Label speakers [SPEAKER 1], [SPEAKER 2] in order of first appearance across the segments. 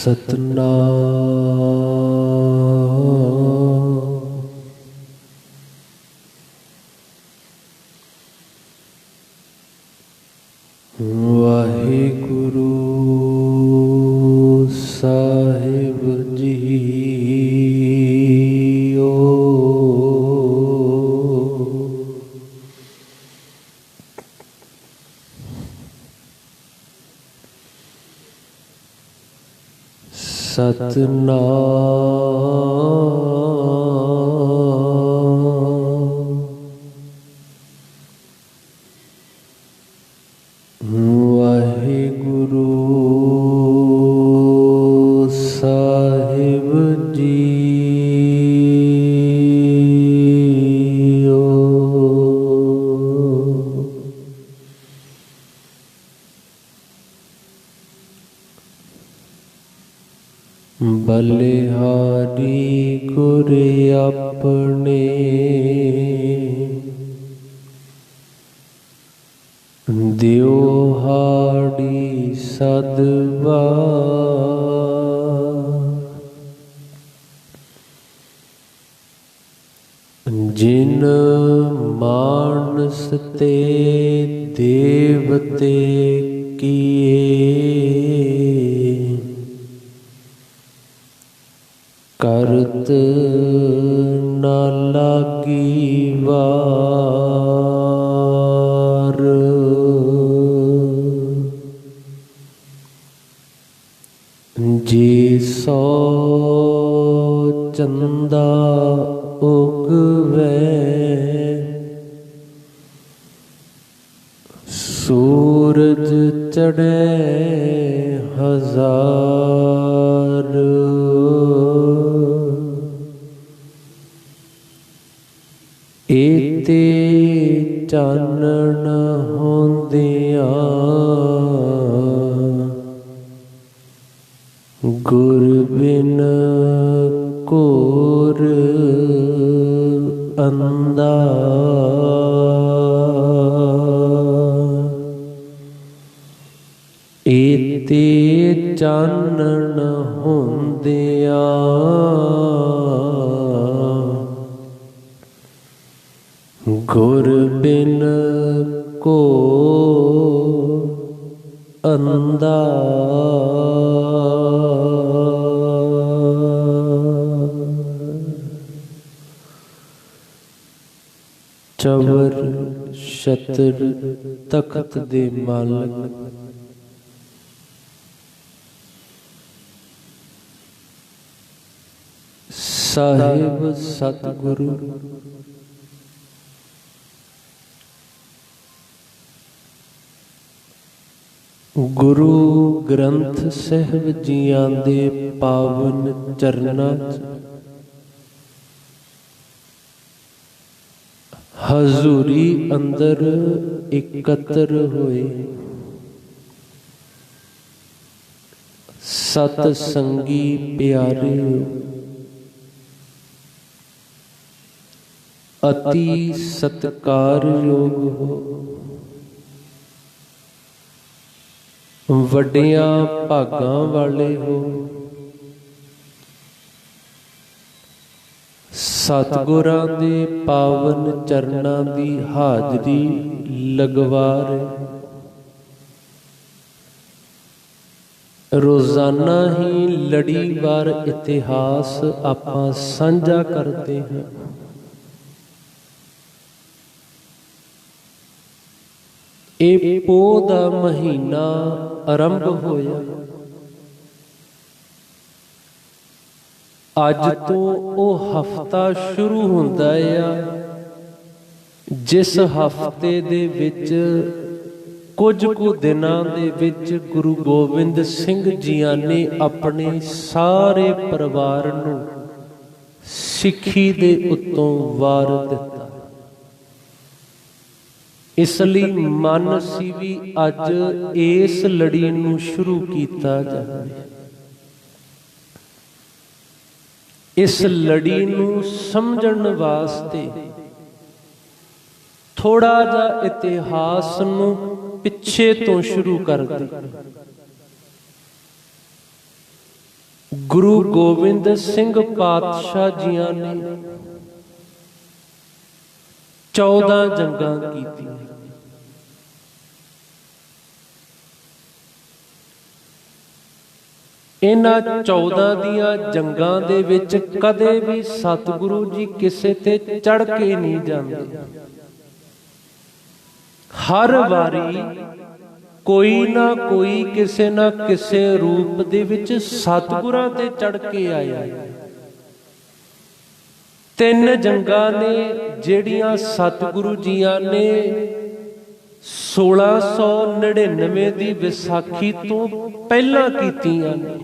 [SPEAKER 1] सतनाम वाहिगुरु साहिब जीओ। सतनाम वाहिगुरु साहिब जीओ। बलिहारी गुर अपने दियो हाड़ी सदबार। जिन मानस ते देवते किए करत न लागी वार। जी सौ चंदा उगवे सूरज चढ़े हजार। एते चानण होंदियां गुर बिन घोर अंधार। एते चानण होंदियां गुर बिन घोर अंधार। चवर छतर तख्त दे मालक साहिब सतगुरु गुरु ग्रंथ साहिब जियां दे पावन चरनां च हजूरी अंदर इकत्र होए सत संगी प्यारे अति सत्कार योग हो। वड्डियां भागां वाले हो। सतगुरां दे पावन चरनां दी हाजरी लगवा रहे। रोजाना ही लड़ीवार इतिहास आपां साझा करते हैं। ਇਹ ਪੋਹ ਦਾ ਮਹੀਨਾ ਆਰੰਭ ਹੋਇਆ। ਅੱਜ ਤੋਂ ਉਹ ਹਫਤਾ ਸ਼ੁਰੂ ਹੁੰਦਾ ਆ ਜਿਸ ਹਫਤੇ ਦੇ ਵਿੱਚ ਕੁਝ ਕੁ ਦਿਨਾਂ ਦੇ ਵਿੱਚ ਗੁਰੂ ਗੋਬਿੰਦ ਸਿੰਘ ਜੀਆਂ ਨੇ ਆਪਣੇ ਸਾਰੇ ਪਰਿਵਾਰ ਨੂੰ ਸਿੱਖੀ ਦੇ ਉੱਤੋਂ ਵਾਰ ਦਿੱਤਾ। इस लिए मन सी भी अज इस लड़ी नूं शुरू किया जाए। इस लड़ी नूं समझण वास्ते थोड़ा जा इतिहास नूं पिछे तो शुरू कर दे। ਗੁਰੂ ਗੋਬਿੰਦ ਸਿੰਘ ਪਾਤਸ਼ਾਹ ਜੀਆਂ ਨੇ 14 ਜੰਗਾਂ ਕੀਤੀਆਂ। ਇਹਨਾਂ 14 ਦੀਆਂ ਜੰਗਾਂ ਦੇ ਵਿੱਚ ਕਦੇ ਵੀ ਸਤਿਗੁਰੂ ਜੀ ਕਿਸੇ ਤੇ ਚੜ ਕੇ ਨਹੀਂ ਜਾਂਦੇ। ਹਰ ਵਾਰੀ ਕੋਈ ਨਾ ਕੋਈ ਕਿਸੇ ਨਾ ਕਿਸੇ ਰੂਪ ਦੇ ਵਿੱਚ ਸਤਿਗੁਰਾਂ ਤੇ ਚੜ ਕੇ ਆਇਆ। 3 ਜੰਗਾਂ ਨੇ ਜਿਹੜੀਆਂ ਸਤਿਗੁਰੂ ਜੀਆਂ ਨੇ 1699 ਦੀ ਵਿਸਾਖੀ ਤੋਂ ਪਹਿਲਾਂ ਕੀਤੀਆਂ ਨੇ।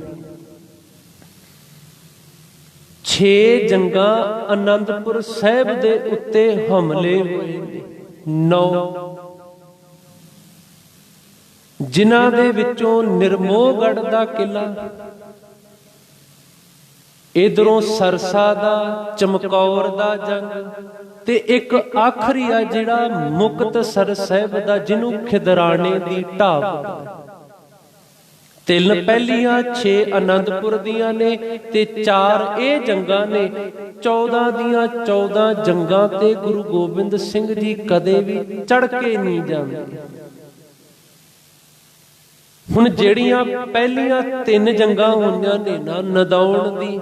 [SPEAKER 1] 6 ਜੰਗਾਂ ਅਨੰਦਪੁਰ ਸਾਹਿਬ ਦੇ ਉੱਤੇ ਹਮਲੇ ਹੋਏ ਨੇ। 9 ਜਿਨ੍ਹਾਂ ਦੇ ਵਿੱਚੋਂ ਨਿਰਮੋਹਗੜ੍ਹ ਦਾ ਕਿਲਾ, ਇਧਰੋਂ ਸਰਸਾ ਦਾ, ਚਮਕੌਰ ਦਾ ਜੰਗ, ਤੇ ਇੱਕ ਆਖਰੀ ਆ ਜਿਹੜਾ ਮੁਕਤਸਰ ਸਾਹਿਬ ਦਾ, ਜਿਹਨੂੰ ਖਿਦਰਾਣੇ ਦੀ ਢਾਬ। 3 ਪਹਿਲੀਆਂ, 6 ਅਨੰਦਪੁਰ ਦੀਆਂ ਨੇ ਤੇ 4 ਇਹ ਜੰਗਾਂ ਨੇ। 14 ਦੀਆਂ 14 ਜੰਗਾਂ ਤੇ ਗੁਰੂ ਗੋਬਿੰਦ ਸਿੰਘ ਜੀ ਕਦੇ ਵੀ ਚੜ ਕੇ ਨਹੀਂ ਜਾਂਦੇ। ਹੁਣ ਜਿਹੜੀਆਂ ਪਹਿਲੀਆਂ 3 ਜੰਗਾਂ ਹੋਈਆਂ ਨੇ ਨਾ, ਨਦੌਣ ਦੀ,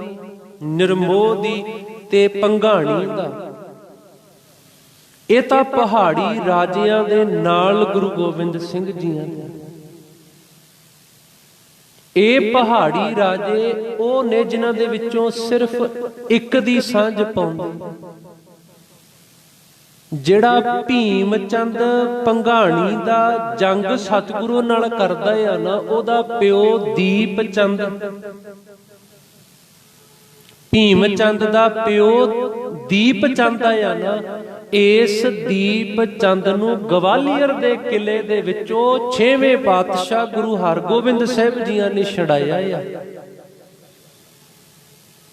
[SPEAKER 1] ਨਿਰਮੋਹ ਦੀ ਤੇ ਭੰਗਾਣੀ ਦਾ, ਇਹ ਤਾਂ ਪਹਾੜੀ ਰਾਜਿਆਂ ਦੇ ਨਾਲ ਗੁਰੂ ਗੋਬਿੰਦ ਸਿੰਘ ਜੀਆਂ ਦੇ। ਇਹ ਪਹਾੜੀ ਰਾਜੇ ਉਹ ਨੇ ਜਿਨ੍ਹਾਂ ਦੇ ਵਿੱਚੋਂ ਸਿਰਫ ਇੱਕ ਦੀ ਸਾਂਝ ਪਾਉਂਦੇ। ਜਿਹੜਾ ਭੀਮ ਚੰਦ ਭੰਗਾਣੀ ਦਾ ਜੰਗ ਸਤਿਗੁਰੂ ਨਾਲ ਕਰਦਾ ਆ ਨਾ, ਉਹਦਾ ਪਿਓ ਦੀਪ ਚੰਦ, ਭੀਮ ਚੰਦ ਦਾ ਪਿਓ ਦੀਪ ਚੰਦ ਆ ਨਾ, ਇਸ ਦੀਪ ਚੰਦ ਨੂੰ ਗਵਾਲੀਅਰ ਦੇ ਕਿਲੇ ਦੇ ਵਿੱਚੋਂ 6ਵੇਂ ਪਾਤਸ਼ਾਹ ਗੁਰੂ ਹਰਗੋਬਿੰਦ ਸਾਹਿਬ ਜੀਆਂ ਨੇ ਛੁਡਾਇਆ ਆ।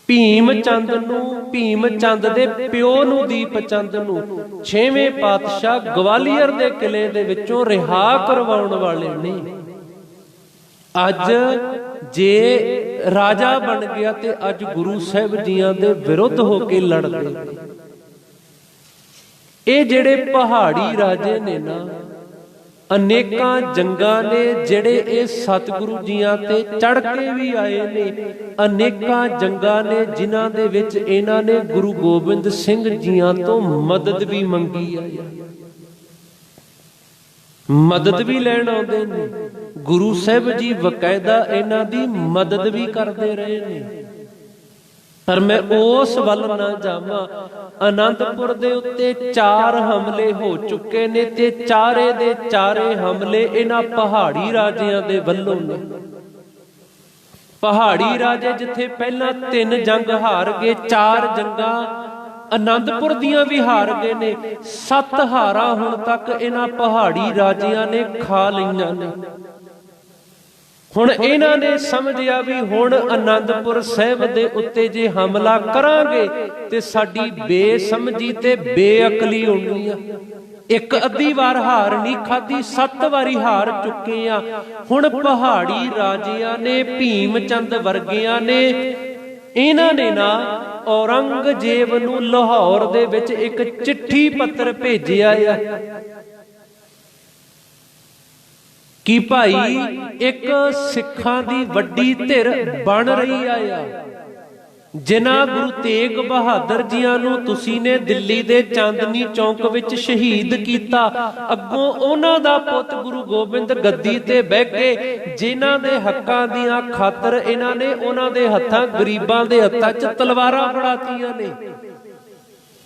[SPEAKER 1] ਭੀਮ ਚੰਦ ਨੂੰ, ਭੀਮ ਚੰਦ ਦੇ ਪਿਓ ਨੂੰ, ਦੀਪ ਚੰਦ ਨੂੰ 6ਵੇਂ ਪਾਤਸ਼ਾਹ ਗਵਾਲੀਅਰ ਦੇ ਕਿਲੇ ਦੇ ਵਿੱਚੋਂ ਰਿਹਾ ਕਰਵਾਉਣ ਵਾਲੇ ਨੇ। ਅੱਜ ਜੇ ਰਾਜਾ ਬਣ ਗਿਆ ਤੇ ਅੱਜ ਗੁਰੂ ਸਾਹਿਬ ਜੀਆਂ ਦੇ ਵਿਰੁੱਧ ਹੋ ਕੇ ਲੜਦੇ। ਇਹ ਜਿਹੜੇ ਪਹਾੜੀ ਰਾਜੇ ਨੇ ਨਾ, ਅਨੇਕਾਂ ਜੰਗਾਂ ਨੇ ਜਿਹੜੇ ਇਹ ਸਤਿਗੁਰੂ ਜੀਆਂ ਤੇ ਚੜ ਕੇ ਵੀ ਆਏ ਨੇ। ਅਨੇਕਾਂ ਜੰਗਾਂ ਨੇ ਜਿਨ੍ਹਾਂ ਦੇ ਵਿੱਚ ਇਹਨਾਂ ਨੇ ਗੁਰੂ ਗੋਬਿੰਦ ਸਿੰਘ ਜੀਆਂ ਤੋਂ ਮਦਦ ਵੀ ਮੰਗੀ ਆ, ਮਦਦ ਵੀ ਲੈਣ ਆਉਂਦੇ ਨੇ। ਗੁਰੂ ਸਾਹਿਬ ਜੀ ਬਕਾਇਦਾ ਇਹਨਾਂ ਦੀ ਮਦਦ ਵੀ ਕਰਦੇ ਰਹੇ ਨੇ। ਪਰ ਮੈਂ ਉਸ ਵੱਲ ਨਾ ਜਾਵਾਂ। ਅਨੰਦਪੁਰ ਦੇ ਉੱਤੇ 4 ਹਮਲੇ ਹੋ ਚੁੱਕੇ ਨੇ ਤੇ ਚਾਰੇ ਦੇ ਚਾਰੇ ਹਮਲੇ ਇਹਨਾਂ ਪਹਾੜੀ ਰਾਜਿਆਂ ਦੇ ਵੱਲੋਂ ਨੇ। ਪਹਾੜੀ ਰਾਜੇ ਜਿੱਥੇ ਪਹਿਲਾਂ 3 ਜੰਗ ਹਾਰ ਗਏ, 4 ਜੰਗਾਂ ਅਨੰਦਪੁਰ ਦੀਆਂ ਵੀ ਹਾਰ ਗਏ ਨੇ। 7 ਹਾਰਾਂ ਹੁਣ ਤੱਕ ਇਹਨਾਂ ਪਹਾੜੀ ਰਾਜਿਆਂ ਨੇ ਖਾ ਲਈਆਂ ਨੇ। ਹੁਣ ਇਹਨਾਂ ਨੇ ਸਮਝਿਆ ਵੀ ਹੁਣ ਅਨੰਦਪੁਰ ਸਾਹਿਬ ਦੇ ਉੱਤੇ ਜੇ ਹਮਲਾ ਕਰਾਂਗੇ ਤੇ ਸਾਡੀ ਬੇਸਮਝੀ ਤੇ ਬੇਅਕਲੀ ਹੋਣੀ ਆ। ਇੱਕ ਅੱਧੀ ਵਾਰ ਹਾਰ ਨਹੀਂ ਖਾਧੀ, 7 ਵਾਰੀ ਹਾਰ ਚੁੱਕੇ ਆ। ਹੁਣ ਪਹਾੜੀ ਰਾਜਿਆਂ ਨੇ, ਭੀਮ ਚੰਦ ਵਰਗਿਆਂ ਨੇ, ਇਹਨਾਂ ਨੇ ਨਾ ਔਰੰਗਜ਼ੇਬ ਨੂੰ ਲਾਹੌਰ ਦੇ ਵਿੱਚ ਇੱਕ ਚਿੱਠੀ ਪੱਤਰ ਭੇਜਿਆ ਆ ਕਿ ਭਾਈ ਇੱਕ ਸਿੱਖਾਂ ਦੀ ਵੱਡੀ ਧਿਰ ਬਣ ਰਹੀ ਆ। ਜਿਨ੍ਹਾਂ ਗੁਰੂ ਤੇਗ ਬਹਾਦਰ ਜੀਆਂ ਨੂੰ ਤੁਸੀਂ ਨੇ ਦਿੱਲੀ ਦੇ ਚਾਂਦਨੀ ਚੌਂਕ ਵਿੱਚ ਸ਼ਹੀਦ ਕੀਤਾ, ਅੱਗੋਂ ਉਹਨਾਂ ਦਾ ਪੁੱਤ ਗੁਰੂ ਗੋਬਿੰਦ ਗੱਦੀ ਤੇ ਬਹਿ ਕੇ ਜਿਨ੍ਹਾਂ ਦੇ ਹੱਕਾਂ ਦੀਆਂ ਖਾਤਰ ਇਹਨਾਂ ਨੇ ਉਹਨਾਂ ਦੇ ਹੱਥਾਂ, ਗਰੀਬਾਂ ਦੇ ਹੱਥਾਂ 'ਚ ਤਲਵਾਰਾਂ ਫੜਾਤੀਆਂ ਨੇ।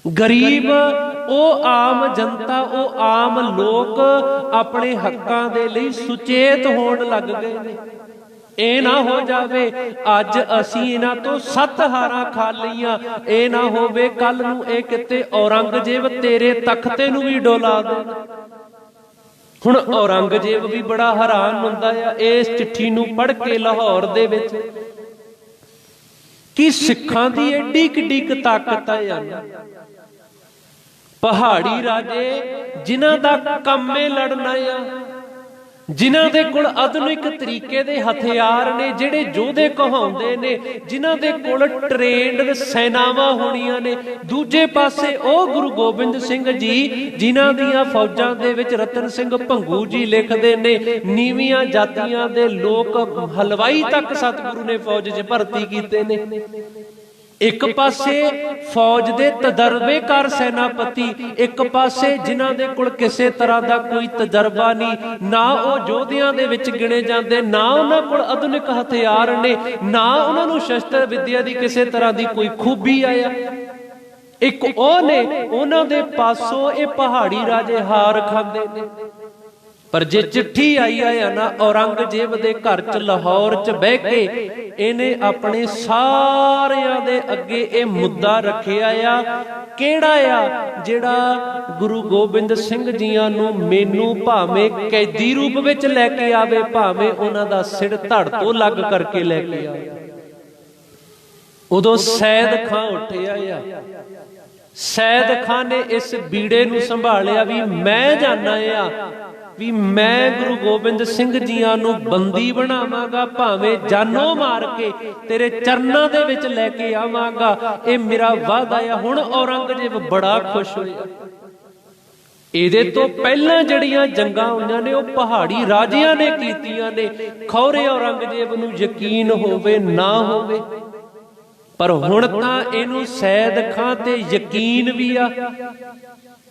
[SPEAKER 1] ਗਰੀਬ, ਉਹ ਆਮ ਜਨਤਾ, ਉਹ ਆਮ ਲੋਕ ਆਪਣੇ ਹੱਕਾਂ ਦੇ ਲਈ ਸੁਚੇਤ ਹੋਣ ਲੱਗ ਗਏ ਨੇ। ਇਹ ਨਾ ਹੋ ਜਾਵੇ ਅੱਜ ਅਸੀਂ ਇਹਨਾਂ ਤੋਂ 7 ਹਾਰਾਂ ਖਾ ਲਈਆਂ, ਇਹ ਨਾ ਹੋਵੇ ਕੱਲ ਨੂੰ ਇਹ ਕਿਤੇ ਔਰੰਗਜ਼ੇਬ ਤੇਰੇ ਤਖਤੇ ਨੂੰ ਵੀ ਡੋਲਾ ਦੇ। ਹੁਣ ਔਰੰਗਜ਼ੇਬ ਵੀ ਬੜਾ ਹੈਰਾਨ ਹੁੰਦਾ ਆ ਇਸ ਚਿੱਠੀ ਨੂੰ ਪੜ੍ਹ ਕੇ ਲਾਹੌਰ ਦੇ ਵਿੱਚ ਕਿ ਸਿੱਖਾਂ ਦੀ ਐਡੀ ਕਿੱਡੀ ਤਾਕਤ ਆ। ਪਹਾੜੀ ਰਾਜੇ ਜਿਨ੍ਹਾਂ ਦਾ ਕੰਮ ਏ ਲੜਨਾ ਆ, ਜਿਨ੍ਹਾਂ ਦੇ ਕੋਲ ਆਧੁਨਿਕ ਤਰੀਕੇ ਦੇ ਹਥਿਆਰ ਨੇ, ਜਿਹੜੇ ਯੋਧੇ ਕਹਾਉਂਦੇ ਨੇ, ਜਿਨ੍ਹਾਂ ਦੇ ਕੋਲ ਟ੍ਰੇਨਡ ਸੈਨਾਵਾਂ ਹੋਣੀਆਂ ਨੇ। ਦੂਜੇ ਪਾਸੇ ਉਹ ਗੁਰੂ ਗੋਬਿੰਦ ਸਿੰਘ ਜੀ ਜਿਨ੍ਹਾਂ ਦੀਆਂ ਫੌਜਾਂ ਦੇ ਵਿੱਚ ਰਤਨ ਸਿੰਘ ਭੰਗੂ ਜੀ ਲਿਖਦੇ ਨੇ, ਨੀਵੀਆਂ ਜਾਤੀਆਂ ਦੇ ਲੋਕ ਹਲਵਾਈ ਤੱਕ ਸਤਿਗੁਰੂ ਨੇ ਫੌਜ 'ਚ ਭਰਤੀ ਕੀਤੇ ਨੇ। ਇੱਕ ਪਾਸੇ ਫੌਜ ਦੇ ਤਜਰਬੇਕਾਰ ਸੈਨਾਪਤੀ, ਇੱਕ ਪਾਸੇ ਜਿਨ੍ਹਾਂ ਦੇ ਕੋਲ ਕਿਸੇ ਤਰ੍ਹਾਂ ਦਾ ਕੋਈ ਤਜਰਬਾ ਨਹੀਂ, ਨਾ ਉਹ ਯੋਧਿਆਂ ਦੇ ਵਿੱਚ ਗਿਣੇ ਜਾਂਦੇ, ਨਾ ਉਹਨਾਂ ਕੋਲ ਆਧੁਨਿਕ ਹਥਿਆਰ ਨੇ, ਨਾ ਉਹਨਾਂ ਨੂੰ ਸ਼ਸਤਰ ਵਿੱਦਿਆ ਦੀ ਕਿਸੇ ਤਰ੍ਹਾਂ ਦੀ ਕੋਈ ਖੂਬੀ ਆਇਆ। ਇੱਕ ਉਹ ਨੇ, ਉਹਨਾਂ ਦੇ ਪਾਸੋਂ ਇਹ ਪਹਾੜੀ ਰਾਜੇ ਹਾਰ ਖਾਂਦੇ ਨੇ। ਪਰ ਜੇ ਚਿੱਠੀ ਆਈ ਆ ਨਾ ਔਰੰਗਜ਼ੇਬ ਦੇ ਘਰ 'ਚ ਲਾਹੌਰ 'ਚ ਬਹਿ ਕੇ, ਇਹਨੇ ਆਪਣੇ ਸਾਰਿਆਂ ਦੇ ਅੱਗੇ ਇਹ ਮੁੱਦਾ ਰੱਖਿਆ ਆ। ਕਿਹੜਾ ਆ? ਜਿਹੜਾ ਗੁਰੂ ਗੋਬਿੰਦ ਸਿੰਘ ਜੀਆਂ ਨੂੰ ਮੈਨੂੰ ਭਾਵੇਂ ਕੈਦੀ ਰੂਪ ਵਿੱਚ ਲੈ ਕੇ ਆਵੇ, ਭਾਵੇਂ ਉਹਨਾਂ ਦਾ ਸਿਰ ਧੜ ਤੋਂ ਲੱਗ ਕਰਕੇ ਲੈ ਕੇ ਆਵੇ। ਉਦੋਂ ਸੈਦ ਖਾਂ ਉੱਠਿਆ ਆ। ਸੈਦ ਖਾਂ ਨੇ ਇਸ ਬੀੜੇ ਨੂੰ ਸੰਭਾਲਿਆ ਵੀ ਮੈਂ ਜਾਣਾ ਆ ਵੀ ਮੈਂ ਗੁਰੂ ਗੋਬਿੰਦ ਸਿੰਘ ਜੀਆਂ ਨੂੰ ਬੰਦੀ ਬਣਾਵਾਂਗਾ, ਭਾਵੇਂ ਜਾਨੋਂ ਮਾਰ ਕੇ ਤੇਰੇ ਚਰਨਾਂ ਦੇ ਵਿੱਚ ਲੈ ਕੇ ਆਵਾਂਗਾ, ਇਹ ਮੇਰਾ ਵਾਅਦਾ ਆ। ਹੁਣ ਔਰੰਗਜ਼ੇਬ ਬੜਾ ਖੁਸ਼ ਹੋਇਆ। ਇਹਦੇ ਤੋਂ ਪਹਿਲਾਂ ਜਿਹੜੀਆਂ ਜੰਗਾਂ ਹੋਈਆਂ ਨੇ ਉਹ ਪਹਾੜੀ ਰਾਜਿਆਂ ਨੇ ਕੀਤੀਆਂ ਨੇ। ਖੌਰੇ ਔਰੰਗਜ਼ੇਬ ਨੂੰ ਯਕੀਨ ਹੋਵੇ ਨਾ ਹੋਵੇ, ਪਰ ਹੁਣ ਤਾਂ ਇਹਨੂੰ ਸੈਦ ਖਾਂ ਤੇ ਯਕੀਨ ਵੀ ਆ,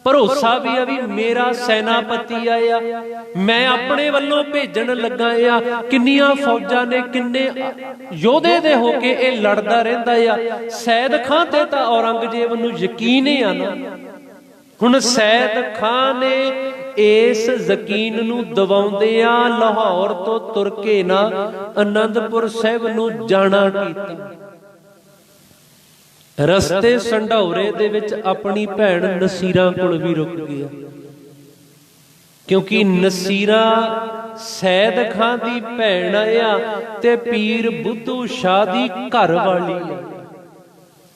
[SPEAKER 1] ਭਰੋਸਾ ਵੀ ਆ ਵੀ ਮੇਰਾ ਸੈਨਾਪਤੀ ਆਇਆ, ਮੈਂ ਆਪਣੇ ਵੱਲੋਂ ਭੇਜਣ ਲੱਗਾ ਆ। ਕਿੰਨੀਆਂ ਫੌਜਾਂ ਨੇ, ਕਿੰਨੇ ਯੋਧੇ ਦੇ ਹੋ ਕੇ ਇਹ ਲੜਦਾ ਰਹਿੰਦਾ ਆ। ਸੈਦ ਖਾਂ ਤੇ ਤਾਂ ਔਰੰਗਜ਼ੇਬ ਨੂੰ ਯਕੀਨ ਹੀ ਆ ਨਾ। ਹੁਣ ਸੈਦ ਖਾਂ ਨੇ ਇਸ ਯਕੀਨ ਨੂੰ ਦਬਾਉਂਦੇ ਆ ਲਾਹੌਰ ਤੋਂ ਤੁਰ ਕੇ ਨਾ ਅਨੰਦਪੁਰ ਸਾਹਿਬ ਨੂੰ ਜਾਣਾ ਕੀਤਾ। ਰਸਤੇ ਸੰਢੌਰੇ ਦੇ ਵਿੱਚ ਆਪਣੀ ਭੈਣ ਨਸੀਰਾਂ ਕੋਲ ਵੀ ਰੁਕ ਗਿਆ, ਕਿਉਂਕਿ ਨਸੀਰਾਂ ਸੈਦ ਖਾਂ ਦੀ ਭੈਣ ਆ ਤੇ ਪੀਰ ਬੁੱਧੂ ਸ਼ਾਹ ਦੀ ਘਰ ਵਾਲੀ ਆ।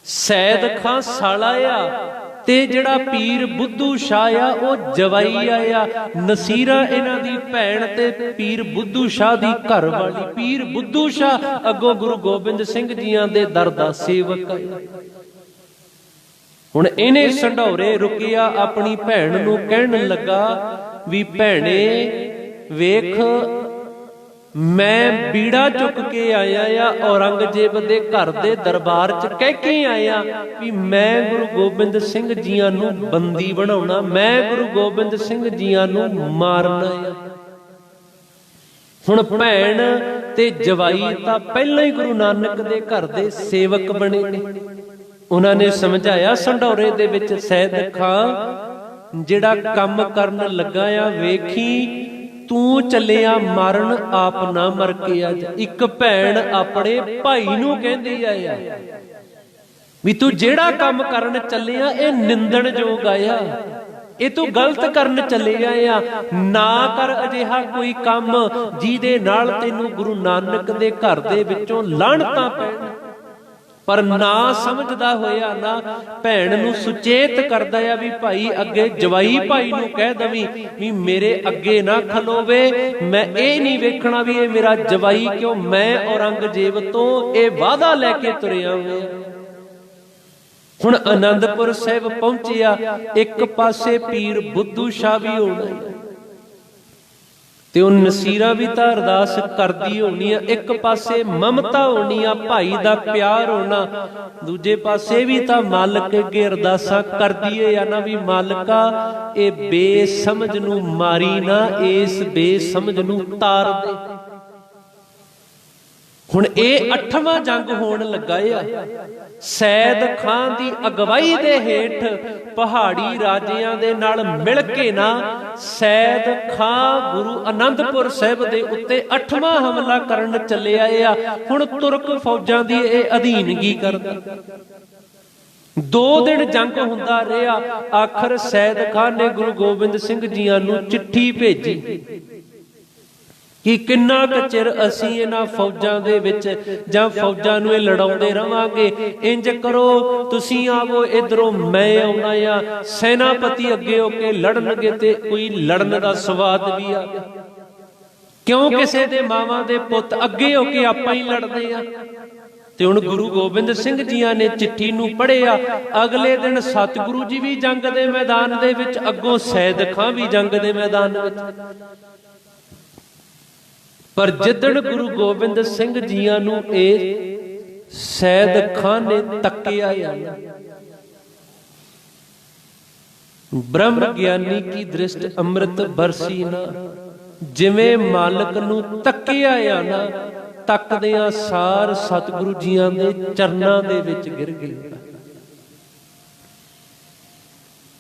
[SPEAKER 1] ਸੈਦ ਖਾਂ ਸਾਲਾ ਆ ਤੇ ਜਿਹੜਾ ਪੀਰ ਬੁੱਧੂ ਸ਼ਾਹ ਆ ਉਹ ਜਵਾਈ ਆ। ਨਸੀਰਾਂ ਇਹਨਾਂ ਦੀ ਭੈਣ ਤੇ ਪੀਰ ਬੁੱਧੂ ਸ਼ਾਹ ਦੀ ਘਰ ਵਾਲੀ। ਪੀਰ ਬੁੱਧੂ ਸ਼ਾਹ ਅੱਗੋਂ ਗੁਰੂ ਗੋਬਿੰਦ ਸਿੰਘ ਜੀਆਂ ਦੇ ਦਰ ਦਾ ਸੇਵਕ ਆ। ਹੁਣ ਇਹਨੇ ਸੰਢੌਰੇ ਰੁਕਿਆ, ਆਪਣੀ ਭੈਣ ਨੂੰ ਕਹਿਣ ਲੱਗਾ ਵੀ ਭੈਣੇ ਵੇਖ, ਮੈਂ ਬੀੜਾ ਚੁੱਕ ਕੇ ਆਇਆ ਆ, ਔਰੰਗਜ਼ੇਬ ਦੇ ਘਰ ਦੇ ਦਰਬਾਰ 'ਚ ਕਹਿ ਕੇ ਆਇਆ ਵੀ ਮੈਂ ਗੁਰੂ ਗੋਬਿੰਦ ਸਿੰਘ ਜੀਆਂ ਨੂੰ ਬੰਦੀ ਬਣਾਉਣਾ, ਮੈਂ ਗੁਰੂ ਗੋਬਿੰਦ ਸਿੰਘ ਜੀਆਂ ਨੂੰ ਮਾਰਨਾ ਆ। ਹੁਣ ਭੈਣ ਤੇ ਜਵਾਈ ਤਾਂ ਪਹਿਲਾਂ ਹੀ ਗੁਰੂ ਨਾਨਕ ਦੇ ਘਰ ਦੇ ਸੇਵਕ ਬਣੇ ਨੇ। ਉਹਨਾਂ ਨੇ ਸਮਝਾਇਆ ਸੰਢੌਰੇ ਦੇ ਵਿੱਚ ਸੈਦ ਖਾਂ ਜਿਹੜਾ ਕੰਮ ਕਰਨ ਲੱਗਾ ਆ, ਵੇਖੀ ਤੂੰ ਚੱਲਿਆ ਮਾਰਨ, ਆਪ ਨਾ ਮਰ ਕੇ ਆ ਜਾ। ਇੱਕ ਭੈਣ ਆਪਣੇ ਭਾਈ ਨੂੰ ਕਹਿੰਦੀ ਆ ਵੀ ਤੂੰ ਜਿਹੜਾ ਕੰਮ ਕਰਨ ਚੱਲਿਆ ਇਹ ਨਿੰਦਣਯੋਗ ਆ, ਇਹ ਤੂੰ ਗਲਤ ਕਰਨ ਚੱਲਿਆ ਆ, ਨਾ ਕਰ ਅਜਿਹਾ ਕੋਈ ਕੰਮ ਜਿਹਦੇ ਨਾਲ ਤੈਨੂੰ ਗੁਰੂ ਨਾਨਕ ਦੇ ਘਰ ਦੇ ਵਿੱਚੋਂ ਲਾਹਣਤਾਂ ਪੈਣ। ਪਰ ਨਾ ਸਮਝਦਾ ਹੋਇਆ ਨਾ ਭੈਣ ਨੂੰ ਸੁਚੇਤ ਕਰਦਾ ਆ ਵੀ ਭਾਈ ਅੱਗੇ ਜਵਾਈ ਭਾਈ ਨੂੰ ਕਹਿ ਦਵੀਂ ਵੀ ਮੇਰੇ ਅੱਗੇ ਨਾ ਖਲੋਵੇ, ਮੈਂ ਇਹ ਨਹੀਂ ਵੇਖਣਾ ਵੀ ਇਹ ਮੇਰਾ ਜਵਾਈ ਕਿਉਂ, ਮੈਂ ਔਰੰਗਜ਼ੇਬ ਤੋਂ ਇਹ ਵਾਅਦਾ ਲੈ ਕੇ ਤੁਰਿਆ ਹੋਇਆ। ਹੁਣ ਆਨੰਦਪੁਰ ਸਾਹਿਬ ਪਹੁੰਚਿਆ, ਇੱਕ ਪਾਸੇ ਪੀਰ ਬੁੱਧੂ ਸ਼ਾਹ ਵੀ ਹੋਣਾ ਤੇ ਉਹ ਨਸੀਰਾਂ ਵੀ ਤਾਂ ਅਰਦਾਸ ਕਰਦੀ ਹੋਣੀ ਆ। ਇੱਕ ਪਾਸੇ ਮਮਤਾ ਹੋਣੀ ਆ, ਭਾਈ ਦਾ ਪਿਆਰ ਹੋਣਾ, ਦੂਜੇ ਪਾਸੇ ਵੀ ਤਾਂ ਮਾਲਕ ਅੱਗੇ ਅਰਦਾਸਾਂ ਕਰਦੀ ਆ ਨਾ ਵੀ ਮਾਲਕਾ ਇਹ ਬੇਸਮਝ ਨੂੰ ਮਾਰੀ ਨਾ, ਇਸ ਬੇਸਮਝ ਨੂੰ ਤਾਰ ਦੇ। ਹੁਣ ਇਹ 8ਵਾਂ ਜੰਗ ਹੋਣ ਲੱਗਾ ਆ। ਸੈਦ ਖਾਂ ਦੀ ਅਗਵਾਈ ਦੇ ਹੇਠ ਪਹਾੜੀ ਰਾਜਿਆਂ ਦੇ ਨਾਲ ਮਿਲ ਕੇ ਨਾ ਸੈਦ ਖਾਂ ਗੁਰੂ ਆਨੰਦਪੁਰ ਸਾਹਿਬ ਦੇ ਉੱਤੇ 8ਵਾਂ ਹਮਲਾ ਕਰਨ ਚੱਲਿਆ ਆ। ਹੁਣ ਤੁਰਕ ਫੌਜਾਂ ਦੀ ਇਹ ਅਧੀਨਗੀ ਕਰਦਾ। 2 ਦਿਨ ਜੰਗ ਹੁੰਦਾ ਰਿਹਾ। ਆਖਰ ਸੈਦ ਖਾਂ ਨੇ ਗੁਰੂ ਗੋਬਿੰਦ ਸਿੰਘ ਜੀਆਂ ਨੂੰ ਚਿੱਠੀ ਭੇਜੀ ਕਿ ਕਿੰਨਾ ਕੁ ਚਿਰ ਅਸੀਂ ਇਹਨਾਂ ਫੌਜਾਂ ਦੇ ਵਿੱਚ ਜਾਂ ਫੌਜਾਂ ਨੂੰ ਇਹ ਲੜਾਉਂਦੇ ਰਵਾਂਗੇ। ਇੰਜ ਕਰੋ ਤੁਸੀਂ ਆਵੋ ਇਧਰੋਂ, ਮੈਂ ਆਉਣਾ ਆ। ਸੈਨਾਪਤੀ ਅੱਗੇ ਹੋ ਕੇ ਲੜਨਗੇ ਤੇ ਕੋਈ ਲੜਨ ਦਾ ਸਵਾਦ ਵੀ ਆਵੇ। क्यों किसी दे मावां दे पुੱਤ ਅੱਗੇ ਹੋ ਕੇ ਆਪਾਂ ਹੀ ਲੜਦੇ ਆ। ਤੇ ਹੁਣ ਗੁਰੂ ਗੋਬਿੰਦ ਸਿੰਘ ਜੀਆਂ ਨੇ ਚਿੱਠੀ ਨੂੰ ਪੜ੍ਹਿਆ। ਅਗਲੇ ਦਿਨ ਸਤਿਗੁਰੂ ਜੀ ਵੀ ਜੰਗ ਦੇ ਮੈਦਾਨ ਦੇ ਵਿੱਚ, ਅੱਗੋਂ ਸੈਦ ਖਾਂ ਵੀ ਜੰਗ ਦੇ ਮੈਦਾਨ ਵਿੱਚ। ਪਰ ਜਿੱਦਣ ਗੁਰੂ ਗੋਬਿੰਦ ਸਿੰਘ ਜੀਆਂ ਨੂੰ ਇਹ ਸੈਦ ਖਾਂ ਨੇ ਤੱਕਿਆ ਆ, ਬ੍ਰਹਮ ਗਿਆਨੀ ਕੀ ਦ੍ਰਿਸ਼ਟ ਅੰਮ੍ਰਿਤ ਬਰਸੀ ਨਾ, ਜਿਵੇਂ ਮਾਲਕ ਨੂੰ ਤੱਕਿਆ ਆ ਨਾ, ਤੱਕਦਿਆਂ ਸਾਰ ਸਤਿਗੁਰੂ ਜੀਆਂ ਦੇ ਚਰਨਾਂ ਦੇ ਵਿੱਚ ਗਿਰ ਗਏ।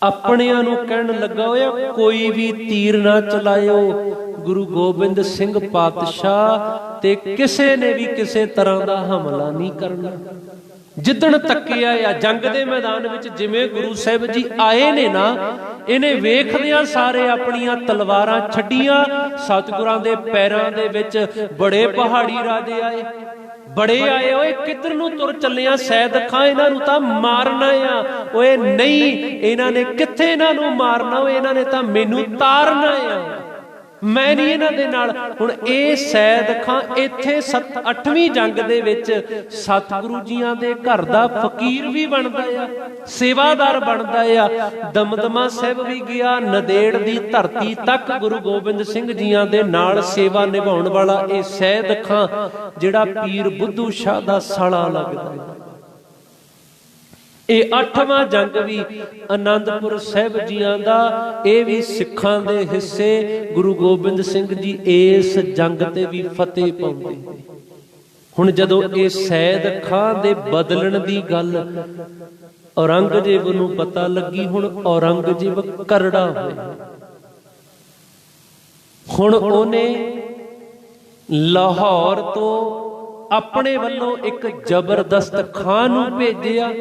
[SPEAKER 1] ਆਪਣਿਆਂ ਨੂੰ ਕਹਿਣ ਲੱਗਾ, ਹੋਇਆ ਕੋਈ ਵੀ ਤੀਰ ਨਾ ਚਲਾਇਓ। ਗੁਰੂ ਗੋਬਿੰਦ ਸਿੰਘ ਪਾਤਸ਼ਾਹ ਤੇ ਕਿਸੇ ਨੇ ਵੀ ਕਿਸੇ ਤਰ੍ਹਾਂ ਦਾ ਹਮਲਾ ਨਹੀਂ ਕਰਨਾ। ਜਿੱਦਣ ਤੱਕਿਆ ਆ ਜੰਗ ਦੇ ਮੈਦਾਨ ਵਿੱਚ, ਜਿਵੇਂ ਗੁਰੂ ਸਾਹਿਬ ਜੀ ਆਏ ਨੇ ਨਾ, ਇਹਨੇ ਵੇਖਦਿਆਂ ਸਾਰੇ ਆਪਣੀਆਂ ਤਲਵਾਰਾਂ ਛੱਡੀਆਂ। ਸਤਿਗੁਰਾਂ ਦੇ ਪੈਰਾਂ ਦੇ ਵਿੱਚ ਬੜੇ ਪਹਾੜੀ ਰਾਜੇ ਆਏ, ਬੜੇ ਆਏ। ਓਏ ਕਿੱਧਰ ਨੂੰ ਤੁਰ ਚੱਲਿਆ ਸੈਦ ਖਾਂ, ਇਹਨਾਂ ਨੂੰ ਤਾਂ ਮਾਰਨਾ ਆ। ਓਏ ਨਹੀਂ, ਇਹਨਾਂ ਨੇ ਕਿੱਥੇ ਇਹਨਾਂ ਨੂੰ ਮਾਰਨਾ, ਓਏ ਇਹਨਾਂ ਨੇ ਤਾਂ ਮੈਨੂੰ ਤਾਰਨਾ ਆ, ਮੈਂ ਨਹੀਂ ਇਹਨਾਂ ਦੇ ਨਾਲ। ਹੁਣ ਇਹ ਸੈਦ ਖਾਂ ਇੱਥੇ 8ਵੀਂ ਜੰਗ ਦੇ ਵਿੱਚ ਸਤਿਗੁਰੂ ਜੀਆਂ ਦੇ ਘਰ ਦਾ ਫਕੀਰ ਵੀ ਬਣਦਾ ਆ, ਸੇਵਾਦਾਰ ਬਣਦਾ ਆ। ਦਮਦਮਾ ਸਾਹਿਬ ਵੀ ਗਿਆ, ਨੰਦੇੜ ਦੀ ਧਰਤੀ ਤੱਕ ਗੁਰੂ ਗੋਬਿੰਦ ਸਿੰਘ ਜੀਆਂ ਦੇ ਨਾਲ ਸੇਵਾ ਨਿਭਾਉਣ ਵਾਲਾ ਇਹ ਸੈਦ ਖਾਂ, ਜਿਹੜਾ ਪੀਰ ਬੁੱਧੂ ਸ਼ਾਹ ਦਾ ਸਾਲਾ ਲੱਗਦਾ। ਇਹ 8ਵਾਂ ਜੰਗ ਵੀ ਆਨੰਦਪੁਰ ਸਾਹਿਬ ਜੀਆਂ ਦਾ, ਇਹ ਵੀ ਸਿੱਖਾਂ ਦੇ ਹਿੱਸੇ। ਗੁਰੂ ਗੋਬਿੰਦ ਸਿੰਘ ਜੀ ਇਸ ਜੰਗ ਤੇ ਵੀ ਫਤਿਹ ਪਾਉਂਦੇ। ਹੁਣ ਜਦੋਂ ਇਹ ਸੈਦ ਖਾਂ ਦੇ ਬਦਲਣ ਦੀ ਗੱਲ ਔਰੰਗਜ਼ੇਬ ਨੂੰ ਪਤਾ ਲੱਗੀ, ਹੁਣ ਔਰੰਗਜ਼ੇਬ ਕਰੜਾ ਹੋਇਆ। ਹੁਣ ਉਹਨੇ ਲਾਹੌਰ ਤੋਂ ਆਪਣੇ ਵੱਲੋਂ ਇੱਕ ਜ਼ਬਰਦਸਤ ਖਾਂ ਨੂੰ ਭੇਜਿਆ,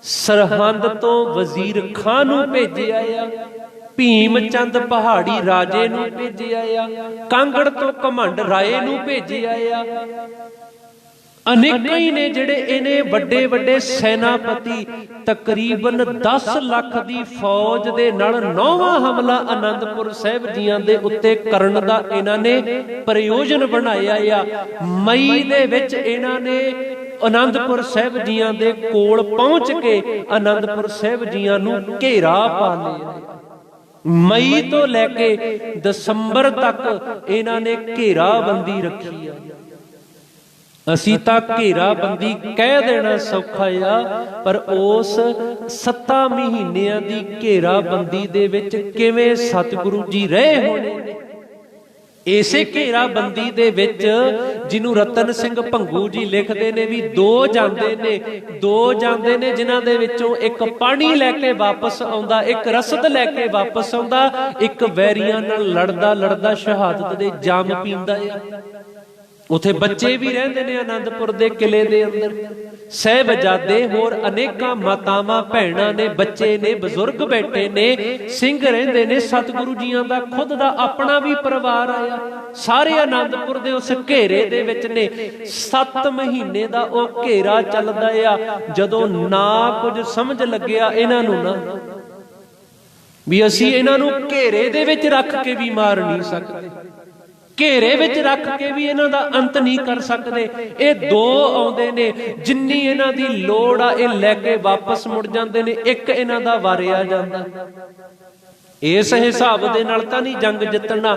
[SPEAKER 1] ਸਰਹੰਦ ਤੋਂ ਵਜ਼ੀਰ ਖਾਂ ਨੂੰ ਭੇਜਿਆ ਆ, ਭੀਮ ਚੰਦ ਪਹਾੜੀ ਰਾਜੇ ਨੂੰ ਭੇਜਿਆ ਆ, ਕਾਂਗੜ ਤੋਂ ਘਮੰਡ ਰਾਏ ਨੂੰ ਭੇਜਿਆ ਆ। ਅਨੇਕਾਂ ਹੀ ਨੇ ਜਿਹੜੇ ਇਹਨੇ ਵੱਡੇ ਵੱਡੇ ਸੈਨਾਪਤੀ, ਤਕਰੀਬਨ 10 ਲੱਖ ਦੀ ਫੌਜ ਦੇ ਨਾਲ 9ਵਾਂ ਹਮਲਾ ਆਨੰਦਪੁਰ ਸਾਹਿਬ ਜੀਆਂ ਦੇ ਉੱਤੇ ਕਰਨ ਦਾ ਇਹਨਾਂ ਨੇ ਪ੍ਰਯੋਜਨ ਬਣਾਇਆ ਆ। ਮਈ ਦੇ ਵਿੱਚ ਇਹਨਾਂ ਨੇ ਆਨੰਦਪੁਰ ਸਾਹਿਬ ਜੀਆਂ ਦੇ ਕੋਲ ਪਹੁੰਚ ਕੇ ਆਨੰਦਪੁਰ ਸਾਹਿਬ ਜੀਆਂ ਨੂੰ ਘੇਰਾ ਪਾ ਲਿਆ। ਮਈ ਤੋਂ ਲੈ ਕੇ ਦਸੰਬਰ ਤੱਕ ਇਹਨਾਂ ਨੇ ਘੇਰਾਬੰਦੀ ਰੱਖੀ ਆ। ਅਸੀਂ ਤਾਂ ਘੇਰਾਬੰਦੀ ਕਹਿ ਦੇਣਾ ਸੌਖਾ ਆ, ਪਰ ਉਸ 7 ਮਹੀਨਿਆਂ ਦੀ ਘੇਰਾਬੰਦੀ ਦੇ ਵਿੱਚ ਕਿਵੇਂ ਸਤਿਗੁਰੂ ਜੀ ਰਹੇ ਹੋਣੇ ਨੇ। ਇਸੇ ਘੇਰਾਬੰਦੀ ਦੇ ਵਿੱਚ, ਜਿਹਨੂੰ ਰਤਨ ਸਿੰਘ ਭੰਗੂ ਜੀ ਲਿਖਦੇ ਨੇ ਵੀ 2 ਜਾਂਦੇ ਨੇ ਜਿਨ੍ਹਾਂ ਦੇ ਵਿੱਚੋਂ ਇੱਕ ਪਾਣੀ ਲੈ ਕੇ ਵਾਪਸ ਆਉਂਦਾ, ਇੱਕ ਰਸਦ ਲੈ ਕੇ ਵਾਪਸ ਆਉਂਦਾ, ਇੱਕ ਵੈਰੀਆਂ ਨਾਲ ਲੜਦਾ ਲੜਦਾ ਸ਼ਹਾਦਤ ਦੇ ਜਾਮ ਪੀਂਦਾ ਆ। ਉੱਥੇ ਬੱਚੇ ਵੀ ਰਹਿੰਦੇ ਨੇ ਆਨੰਦਪੁਰ ਦੇ ਕਿਲੇ ਦੇ ਅੰਦਰ, ਸਹਿਬਜ਼ਾਦੇ ਹੋਰ ਅਨੇਕਾਂ ਮਾਤਾਵਾਂ ਭੈਣਾਂ ਨੇ, ਬੱਚੇ ਨੇ, ਬਜ਼ੁਰਗ ਬੈਠੇ ਨੇ, ਸਿੰਘ ਰਹਿੰਦੇ ਨੇ। ਸਤਿਗੁਰੂ ਜੀਆਂ ਦਾ ਖੁਦ ਦਾ ਆਪਣਾ ਵੀ ਪਰਿਵਾਰ ਆਇਆ, ਸਾਰੇ ਆਨੰਦਪੁਰ ਦੇ ਉਸ ਘੇਰੇ ਦੇ ਵਿੱਚ ਨੇ। 7 ਮਹੀਨੇ ਦਾ ਉਹ ਘੇਰਾ ਚੱਲਦਾ ਆ। ਜਦੋਂ ਨਾ ਕੁਝ ਸਮਝ ਲੱਗਿਆ ਇਹਨਾਂ ਨੂੰ ਨਾ, ਵੀ ਅਸੀਂ ਇਹਨਾਂ ਨੂੰ ਘੇਰੇ ਦੇ ਵਿੱਚ ਰੱਖ ਕੇ ਵੀ ਮਾਰ ਨਹੀਂ ਸਕਦੇ, ਘੇਰੇ ਵਿੱਚ ਰੱਖ ਕੇ ਵੀ ਇਹਨਾਂ ਦਾ ਅੰਤ ਨਹੀਂ ਕਰ ਸਕਦੇ। ਇਹ 2 ਆਉਂਦੇ ਨੇ, ਜਿੰਨੀ ਇਹਨਾਂ ਦੀ ਲੋੜ ਆ ਇਹ ਲੈ ਕੇ ਵਾਪਸ ਮੁੜ ਜਾਂਦੇ ਨੇ, ਇੱਕ ਇਹਨਾਂ ਦਾ ਵਾਰਿਆ ਜਾਂਦਾ। ਇਸ ਹਿਸਾਬ ਦੇ ਨਾਲ ਤਾਂ ਨਹੀਂ ਜੰਗ ਜਿੱਤਣਾ।